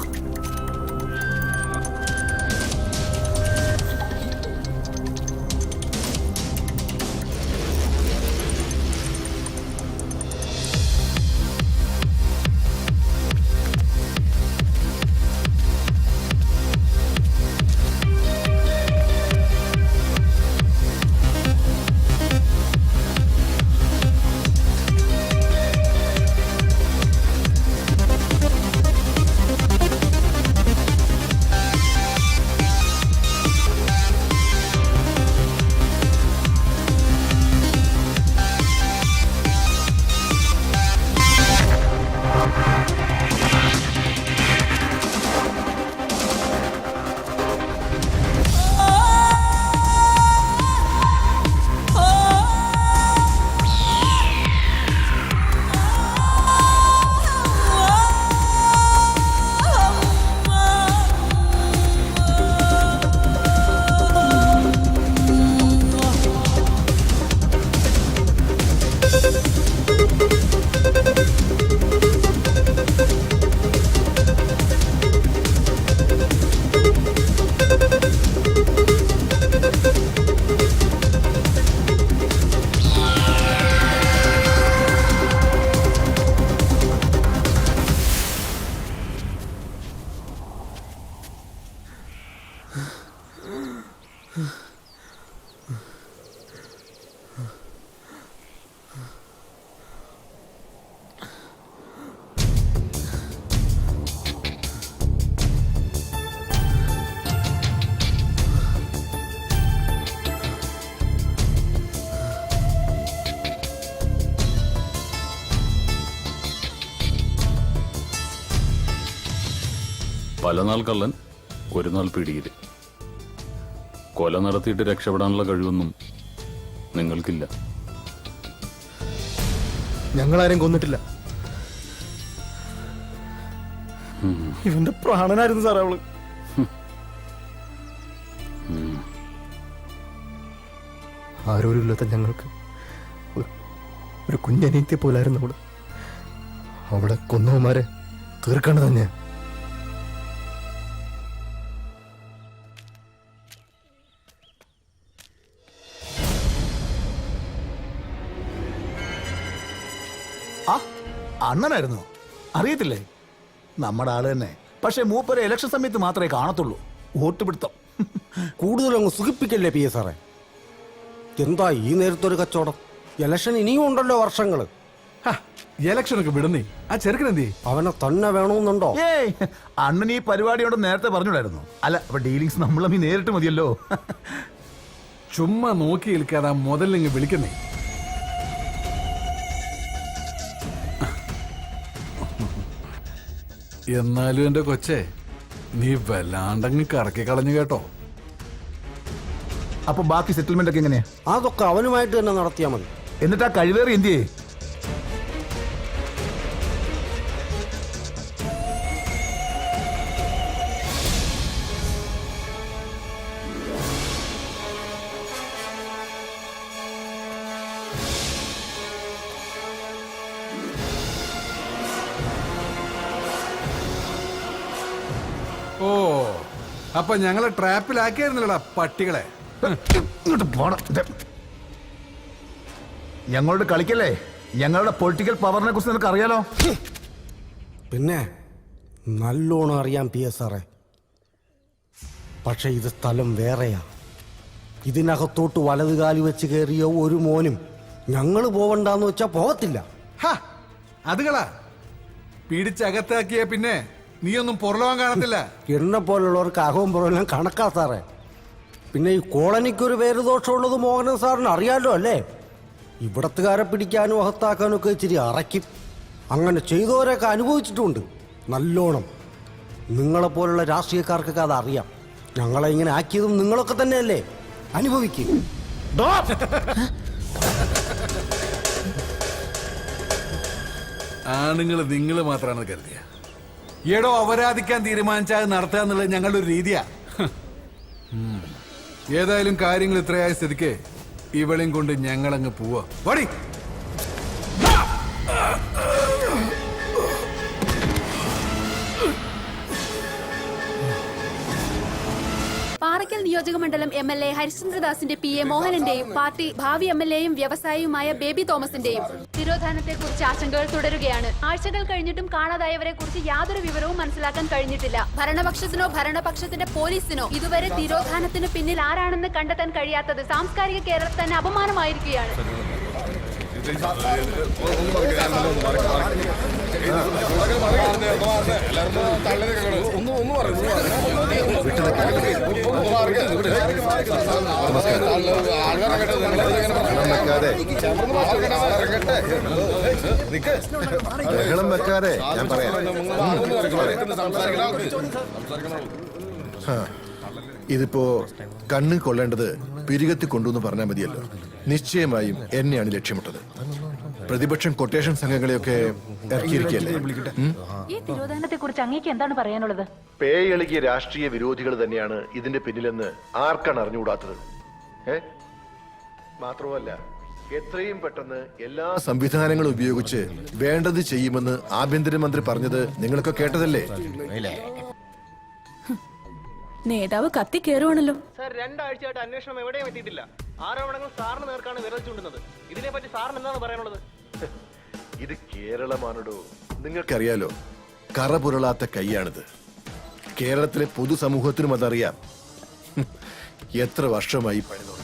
പല നാൾ കള്ളൻ ഒരു നാൾ പിടിയിൽ. കൊല നടത്തിയിട്ട് രക്ഷപ്പെടാനുള്ള കഴിവൊന്നും നിങ്ങൾക്കില്ല. ഞങ്ങളാരും കൊന്നിട്ടില്ല. ഇവന്റെ പ്രാണനായിരുന്നു സാറേ അവള്. ആരോരുമില്ലാത്ത ഞങ്ങൾക്ക് ഒരു കുഞ്ഞനീത്തി പോലായിരുന്നു അവള്. അവളെ കൊന്നവന്മാരെ തീർക്കേണ്ടത് തന്നെ. ആ അണ്ണനായിരുന്നു, അറിയത്തില്ലേ? നമ്മുടെ ആള് തന്നെ. പക്ഷെ മൂപ്പരെ ഇലക്ഷൻ സമയത്ത് മാത്രമേ കാണത്തുള്ളൂ. വോട്ട് പിടുത്തം. കൂടുതലങ്ങ് സുഖിപ്പിക്കല്ലേ പി എ സാറേ. എന്താ ഈ നേരത്തൊരു കച്ചവടം? ഇലക്ഷൻ ഇനിയും ഉണ്ടല്ലോ വർഷങ്ങള്. ഇലക്ഷനൊക്കെ വിടുന്നേ. ആ ചെറുക്കനെന്തേ? അവനെ തന്നെ വേണമെന്നുണ്ടോ? ഏയ്, അണ്ണൻ ഈ പരിപാടിയോട് നേരത്തെ പറഞ്ഞിടായിരുന്നു. അല്ല, അപ്പൊ ഡീലിങ്സ് നമ്മൾ നേരിട്ട് മതിയല്ലോ. ചുമ്മാ നോക്കി നിൽക്കാതെ മുതലിങ്ങ് വിളിക്കുന്നേ. എന്നാലും എന്റെ കൊച്ചേ, നീ വല്ലാണ്ടങ്ങ് കറക്കി കളഞ്ഞു കേട്ടോ. അപ്പൊ ബാക്കി സെറ്റിൽമെന്റ് ഒക്കെ എങ്ങനെയാ? അതൊക്കെ അവനുമായിട്ട് തന്നെ നടത്തിയാൽ മതി. എന്നിട്ട് ആ കഴിവേറി എന്തിയേ? ഓ, അപ്പൊ ഞങ്ങളെ ട്രാപ്പിലാക്കിയായിരുന്നല്ലോടാ പട്ടികളെ. ഇങ്ങോട്ട് പോണം. ഞങ്ങളോട് കളിക്കല്ലേ? ഞങ്ങളുടെ പൊളിറ്റിക്കൽ പവറിനെ കുറിച്ച് നിനക്ക് അറിയാലോ. പിന്നെ നല്ലോണം അറിയാം പി എസ് സാറേ. പക്ഷെ ഇത് സ്ഥലം വേറെയാ. ഇതിനകത്തോട്ട് വലതുകാലി വെച്ച് കയറിയ ഒരു മോനും ഞങ്ങൾ പോവണ്ടെന്ന് വെച്ചാ പോകത്തില്ല. അതുകളാ പിടിച്ചകത്താക്കിയ പിന്നെ നീയൊന്നും പുറലോകം കാണത്തില്ല. എന്നെ പോലുള്ളവർക്ക് അകവും പുറമെല്ലാം കണക്കാ സാറേ. പിന്നെ ഈ കോളനിക്കൊരു പേര് ദോഷമുള്ളത് മോഹനൻ സാറിന് അറിയാലോ അല്ലേ? ഇവിടത്തുകാരെ പിടിക്കാനും അകത്താക്കാനും ഒക്കെ ഇച്ചിരി അറയ്ക്കും. അങ്ങനെ ചെയ്തവരൊക്കെ അനുഭവിച്ചിട്ടുണ്ട് നല്ലോണം. നിങ്ങളെപ്പോലുള്ള രാഷ്ട്രീയക്കാർക്കൊക്കെ അതറിയാം. ഞങ്ങളെ ഇങ്ങനെ ആക്കിയതും നിങ്ങളൊക്കെ തന്നെയല്ലേ? അനുഭവിക്കും. ആണുങ്ങൾ നിങ്ങൾ മാത്രമാണ് കരുതിയ. എടോ, അപരാധിക്കാൻ തീരുമാനിച്ചാൽ നടത്തുക എന്നുള്ളത് ഞങ്ങളുടെ ഒരു രീതിയാ. ഏതായാലും കാര്യങ്ങൾ ഇത്രയായ സ്ഥിതിക്ക് ഇവളെയും കൊണ്ട് ഞങ്ങളങ്ങ് പോവാ. വടി. പാറയ്ക്കൽ നിയോജക മണ്ഡലം MLA ഹരിശ്ചന്ദ്രദാസിന്റെ PA മോഹനന്റെയും പാർട്ടി ഭാവി MLAയും വ്യവസായിയുമായ ബേബി തോമസിന്റെയും തിരോധാനത്തെക്കുറിച്ച് ആശങ്കകൾ തുടരുകയാണ്. ആഴ്ചകൾ കഴിഞ്ഞിട്ടും കാണാതായവരെ കുറിച്ച് യാതൊരു വിവരവും മനസ്സിലാക്കാൻ കഴിഞ്ഞിട്ടില്ല. ഭരണപക്ഷത്തിനോ ഭരണപക്ഷത്തിന്റെ പോലീസിനോ ഇതുവരെ തിരോധാനത്തിന് പിന്നിൽ ആരാണെന്ന് കണ്ടെത്താൻ കഴിയാത്തത് സാംസ്കാരിക കേരളത്തിൽ തന്നെ അപമാനമായിരിക്കുകയാണ്. ബഹളം വെക്കാതെ ഞാൻ പറയാം. ഇതിപ്പോ കണ്ണ് കൊള്ളേണ്ടത് പിരികത്തി കൊണ്ടുവന്ന് പറഞ്ഞാൽ മതിയല്ലോ. നിശ്ചയമായും എന്നെയാണ് ലക്ഷ്യമിട്ടത്. പ്രതിപക്ഷം കൊട്ടേഷൻ സംഘങ്ങളെയൊക്കെ ഇറക്കിയിരിക്കല്ലേ. ഈ തിരോധാനത്തെ കുറിച്ച് അങ്ങേക്ക് എന്താണ് പറയാനുള്ളത്? പേയെളുകിയ രാഷ്ട്രീയ വിരോധികൾ തന്നെയാണ് ഇതിന്റെ പിന്നിലെന്ന് ആർക്കാണ് അറിഞ്ഞുകൂടാത്തത്? മാത്രമല്ല, എത്രയും പെട്ടെന്ന് എല്ലാ സംവിധാനങ്ങളും ഉപയോഗിച്ച് വേണ്ടത് ചെയ്യുമെന്ന് ആഭ്യന്തരമന്ത്രി പറഞ്ഞത് നിങ്ങളൊക്കെ കേട്ടതല്ലേ? നേതാവ് കത്തി കയറുവാണല്ലോ. സാർ, 2 ആഴ്ചയായിട്ട് അന്വേഷണം എവിടെയും എത്തിയിട്ടില്ല. ആരോപണങ്ങൾ സാറിന് നേർക്കാണ് വിരൽ ചൂണ്ടുന്നത്. ഇതിനെപ്പറ്റി സാറിന് എന്താണ് പറയാനുള്ളത്? ഇത് കേരളമാണോ? നിങ്ങൾക്കറിയാലോ, കറ പുരളാത്ത കൈയാണിത്. കേരളത്തിലെ പൊതുസമൂഹത്തിനും അതറിയാം. എത്ര വർഷമായി പണി തുടങ്ങി.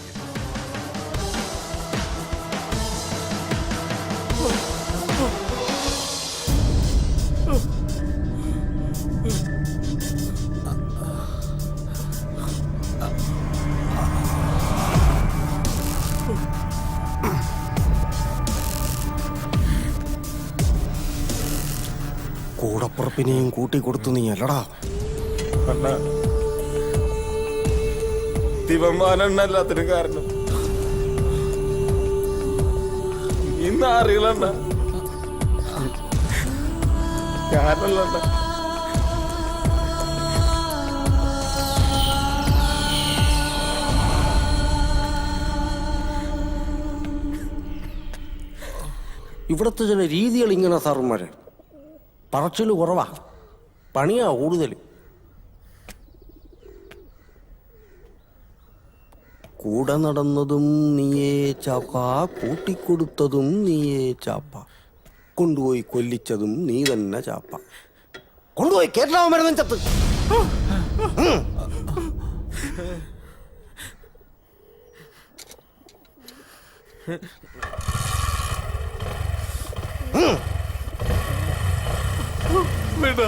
കൂടപ്പുറപ്പിനെയും കൂട്ടിക്കൊടുത്തു നീ അല്ലടാ. ദിവമാനല്ലാത്തിനും കാരണം ഇന്ന് അറിയില്ല. ഞാനല്ല. ഇവിടുത്തെ ചില രീതികൾ ഇങ്ങനെ സാറുമാരെ പറച്ചിൽ കുറവാ, പണിയാ കൂടുതൽ. കൂടെ നടന്നതും നീയേ ചാപ്പ, കൂട്ടിക്കൊടുത്തതും നീയേ ചാപ്പ, കൊണ്ടുപോയി കൊല്ലിച്ചതും നീ തന്നെ ചാപ്പ, കൊണ്ടുപോയി കേരള മരുന്നും ചത്ത്. വേണ്ട.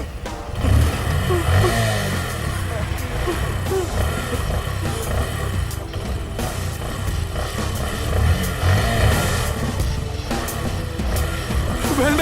വേണ്ട.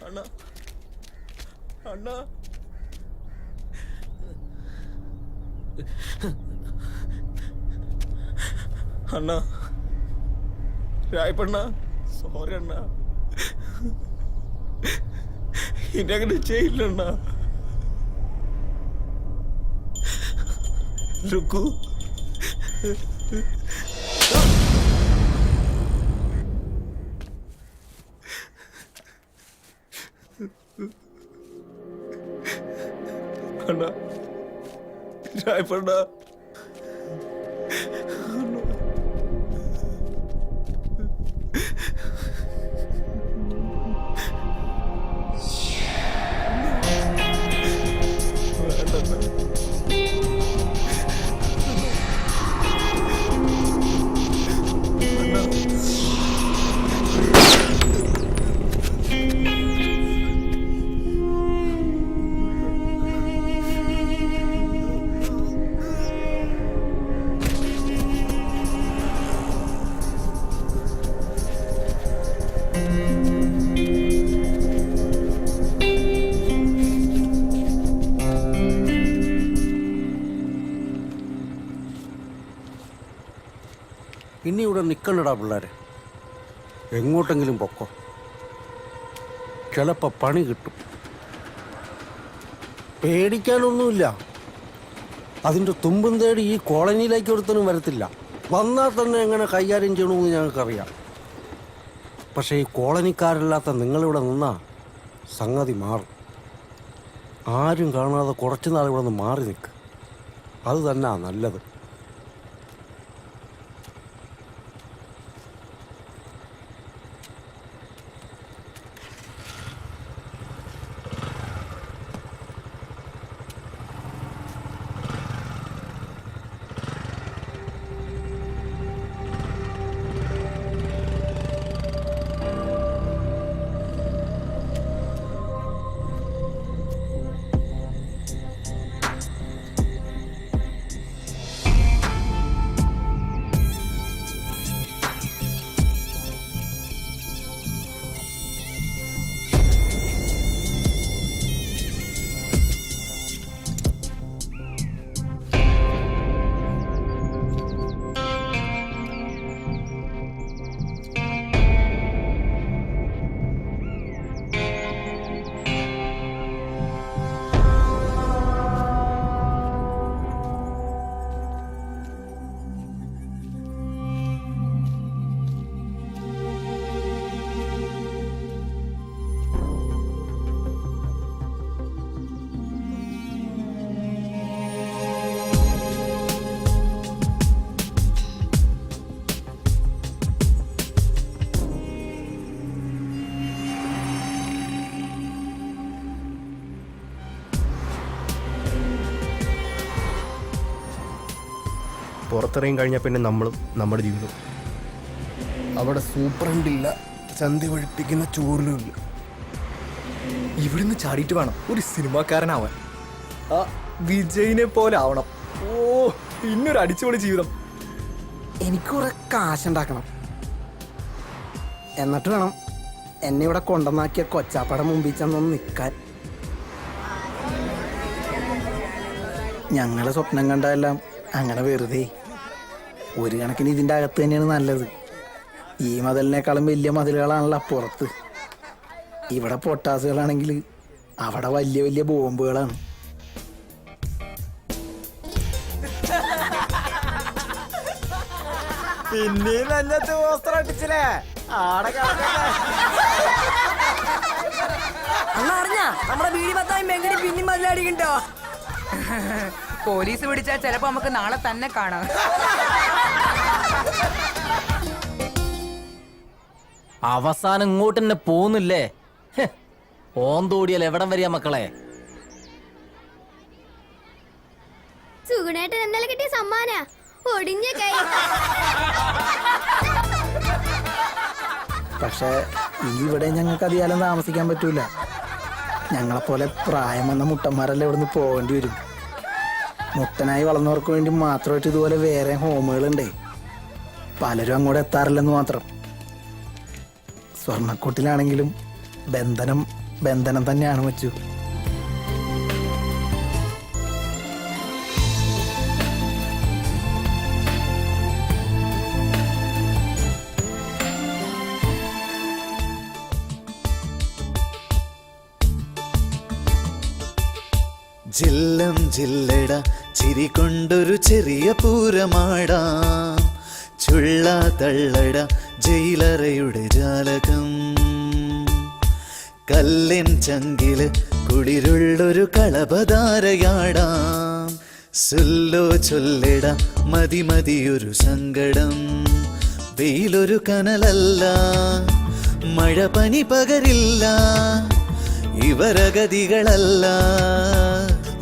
അണ്ണാ, അണ്ണാ, അണ്ണാ, രായപ്പണ്ണ, സോറി അണ്ണാ, ഇനി അങ്ങനെ ചെയ്യില്ലണ്ണ. രുക്കു, അണ്ണാ, രായപ്പണ്ണ, ഇനി ഇവിടെ നിൽക്കണ്ടടാ പിള്ളേരെ, എങ്ങോട്ടെങ്കിലും പൊക്കോ, ചിലപ്പോൾ പണി കിട്ടും. പേടിക്കാനൊന്നുമില്ല. അതിൻ്റെ തുമ്പും തേടി ഈ കോളനിയിലേക്ക് ഒരുത്തനും വരത്തില്ല. വന്നാൽ തന്നെ എങ്ങനെ കൈകാര്യം ചെയ്യണമെന്ന് ഞങ്ങൾക്കറിയാം. പക്ഷേ ഈ കോളനിക്കാരല്ലാത്ത നിങ്ങളിവിടെ നിന്നാ സംഗതി മാറും. ആരും കാണാതെ കുറച്ച് നാൾ ഇവിടെ നിന്ന് മാറി നിൽക്കുക, അത് തന്നെയാ നല്ലത്. പുറത്തിറങ്ങി കഴിഞ്ഞാൽ പിന്നെ നമ്മളും നമ്മുടെ ജീവിതം. അവിടെ സൂപ്രണ്ടില്ല, ചന്തി ഒഴിപ്പിക്കുന്ന ചോറിലുമില്ല. ഇവിടുന്ന് ചാടിയിട്ട് വേണം ഒരു സിനിമാക്കാരനാവാൻ. ആ വിജയിനെ പോലെ ആവണം. ഓ, പിന്നൊരു അടിച്ചുപൊളി ജീവിതം. എനിക്ക് കുറെ കാശുണ്ടാക്കണം. എന്നിട്ട് വേണം എന്നെ ഇവിടെ കൊണ്ടുവന്നാക്കിയ കൊച്ചാപ്പട മുമ്പിൽ ചെന്നൊന്ന് നിൽക്കാൻ. ഞങ്ങളെ സ്വപ്നം കണ്ടതെല്ലാം അങ്ങനെ വെറുതെ. ഒരു കണക്കിന് ഇതിൻ്റെ അകത്ത് തന്നെയാണ് നല്ലത്. ഈ മതിലിനേക്കാളും വലിയ മതിലുകളാണല്ലോ അപ്പുറത്ത്. ഇവിടെ പൊട്ടാസുകളാണെങ്കിൽ അവിടെ വലിയ വലിയ ബോംബുകളാണ്. പിന്നെയും നല്ലത് വസ്ത്രം അടിച്ചില്ലേ ആടെ അറിഞ്ഞ നമ്മുടെ ബീഡി പത്തായി മെങ്കടി പിന്നെയും മതിലടിക്കണ്ടോ? പോലീസ് പിടിച്ചാൽ ചിലപ്പോ നമുക്ക് നാളെ തന്നെ കാണാം. അവസാനം ഇങ്ങോട്ട് തന്നെ പോന്നില്ലേ? ഓന്തോടിയാൽ എവിടം വരിക മക്കളെ? സുഗുണേട്ടൻ ഇന്നലെ കിട്ടിയ സമ്മാന ഒടിഞ്ഞ കൈ. പക്ഷേ ഇവിടെ ഞങ്ങൾക്ക് അധികാലം താമസിക്കാൻ പറ്റൂല. ഞങ്ങളെപ്പോലെ പ്രായം വന്ന മുട്ടന്മാരെല്ലാം ഇവിടുന്ന് പോകേണ്ടി വരും. മുട്ടനായി വളർന്നവർക്ക് വേണ്ടി മാത്രമായിട്ട് ഇതുപോലെ വേറെ ഹോമുകളുണ്ടേ. പലരും അങ്ങോട്ട് എത്താറില്ലെന്ന് മാത്രം. സ്വർണ്ണക്കൂട്ടിലാണെങ്കിലും ബന്ധനം തന്നെയാണ് വെച്ചു. ജില്ലം ജില്ലട ചിരി കൊണ്ടൊരു ചെറിയ പൂരമാടാം. ചുള്ള തള്ളട ജയിലറയുടെ ജാലകം. കല്ലിൻ ചങ്കില് കുളിരുള്ളൊരു കളപധാരയാടാം. സുല്ലോ ചൊല്ലിട മതി മതിയൊരു സങ്കടം. വെയിലൊരു കനലല്ല, മഴ പനി പകരില്ല. ഇവരഗതികളല്ല,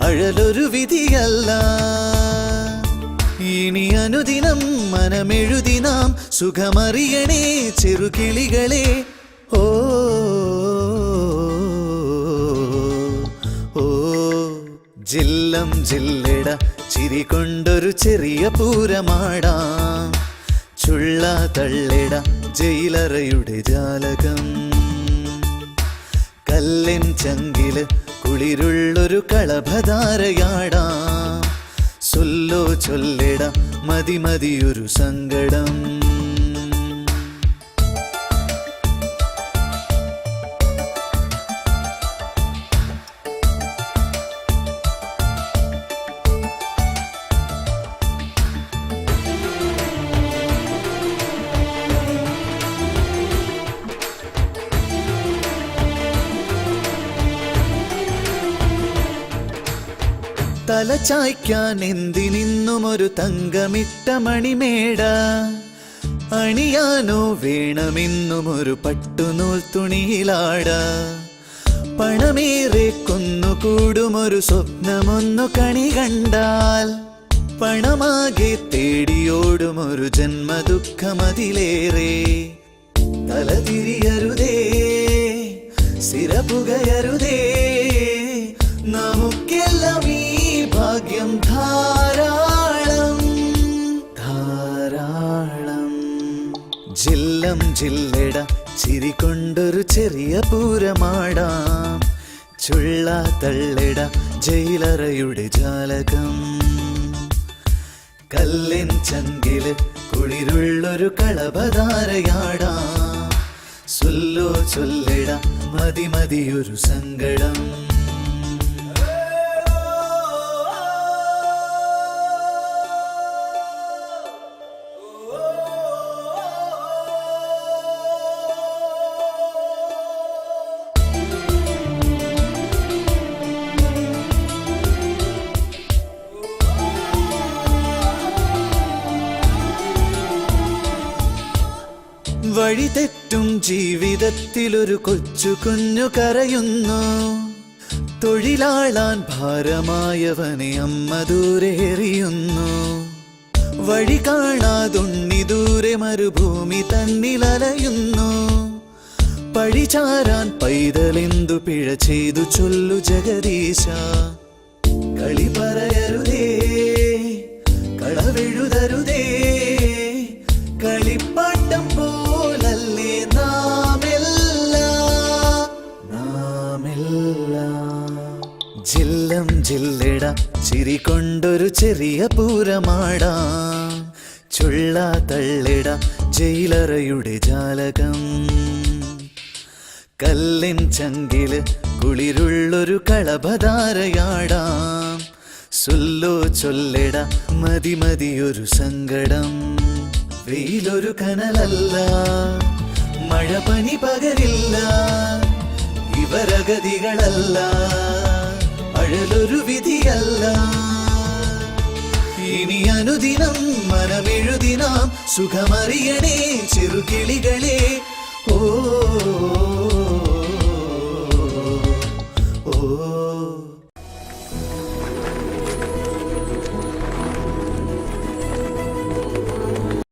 അഴലൊരു വിധിയല്ല. ഇനി അനുദിനം മനമെഴുതി നാം സുഖമറിയണേ ചെറുകിളികളെ. ഓ ഓ ജില്ലം ജില്ലട ചിരി കൊണ്ടൊരു ചെറിയ പൂരമാടാം. ചുള്ള തള്ളിട ജയിലറയുടെ ജാലകം. കല്ലിൻ ചങ്കില് കുളിരുള്ളൊരു കളഭധാരയാടാം. സൊല്ലോ ചൊല്ലിട മതി മതിയൊരു സങ്കടം. തല ചായ്ക്കാൻ എന്തിനിന്നും ഒരു തങ്കമിട്ട മണിമേട. അണിയാനോ വേണമെന്നും ഒരു പട്ടുനൂൽ തുണിയിലാട. പണമേറെ കൊന്നുകൂടുമൊരു സ്വപ്നമൊന്നു കണി കണ്ടാൽ. പണമാകെ തേടിയോടുമൊരു ജന്മദുഃഖമതിലേറെ. തലതിരിയരുതേ, സിരപുകയരുതേ, നമുക്കെല്ലാം ഈ ഭാഗ്യം ധാരാളം ധാരാളം. ജില്ലം ജില്ലട ചിരി കൊണ്ടൊരു ചെറിയ പൂരമാടാം. ചുള്ള തള്ളിട ജയിലറയുടെ ജാലകം. കല്ലിൻ ചങ്കില് കുളിരുള്ളൊരു കളഭധാരയാടാം. സുല്ലോ ചൊല്ലിട മതി മതിയൊരു സങ്കടം. വഴി തെറ്റും ജീവിതത്തിലൊരു കൊച്ചു കുഞ്ഞു കരയുന്നു. തൊഴിലാളാൻ ഭാരമായവനെ അമ്മ ദൂരെ എറിയുന്നു. വഴി കാണാതുണ്ണി ദൂരെ മരുഭൂമി തന്നിലലയുന്നു. പഴിചാരാൻ പൈതലെന്തു പിഴ ചെയ്തു ചൊല്ലു ജഗദീശ. കളി പറയരുതേ, കളവെഴുതരുതേ, കളിപ്പാട്ടം പോലല്ലേ നാമെല്ലാം. ജില്ലം ജില്ലിട ചിരി കൊണ്ടൊരു ചെറിയ പൂരമാടാം. ചുള്ള തള്ളിട ജയിലറയുടെ ജാലകം. കല്ലിൻ ചങ്കില് കുളിരുള്ളൊരു കളഭധാരയാടാം. സുല്ലോ ചൊല്ലിട മതി മതിയൊരു സങ്കടം. വെയിലൊരു കനലല്ല, മഴ പനി പകരില്ല, ഇവരഗതികളല്ല, അഴലൊരു വിധിയല്ല. ഇനി അനുദിനം മനമെഴുതിനാം സുഖമറിയണേ ചെറുകിളികളെ. ഓ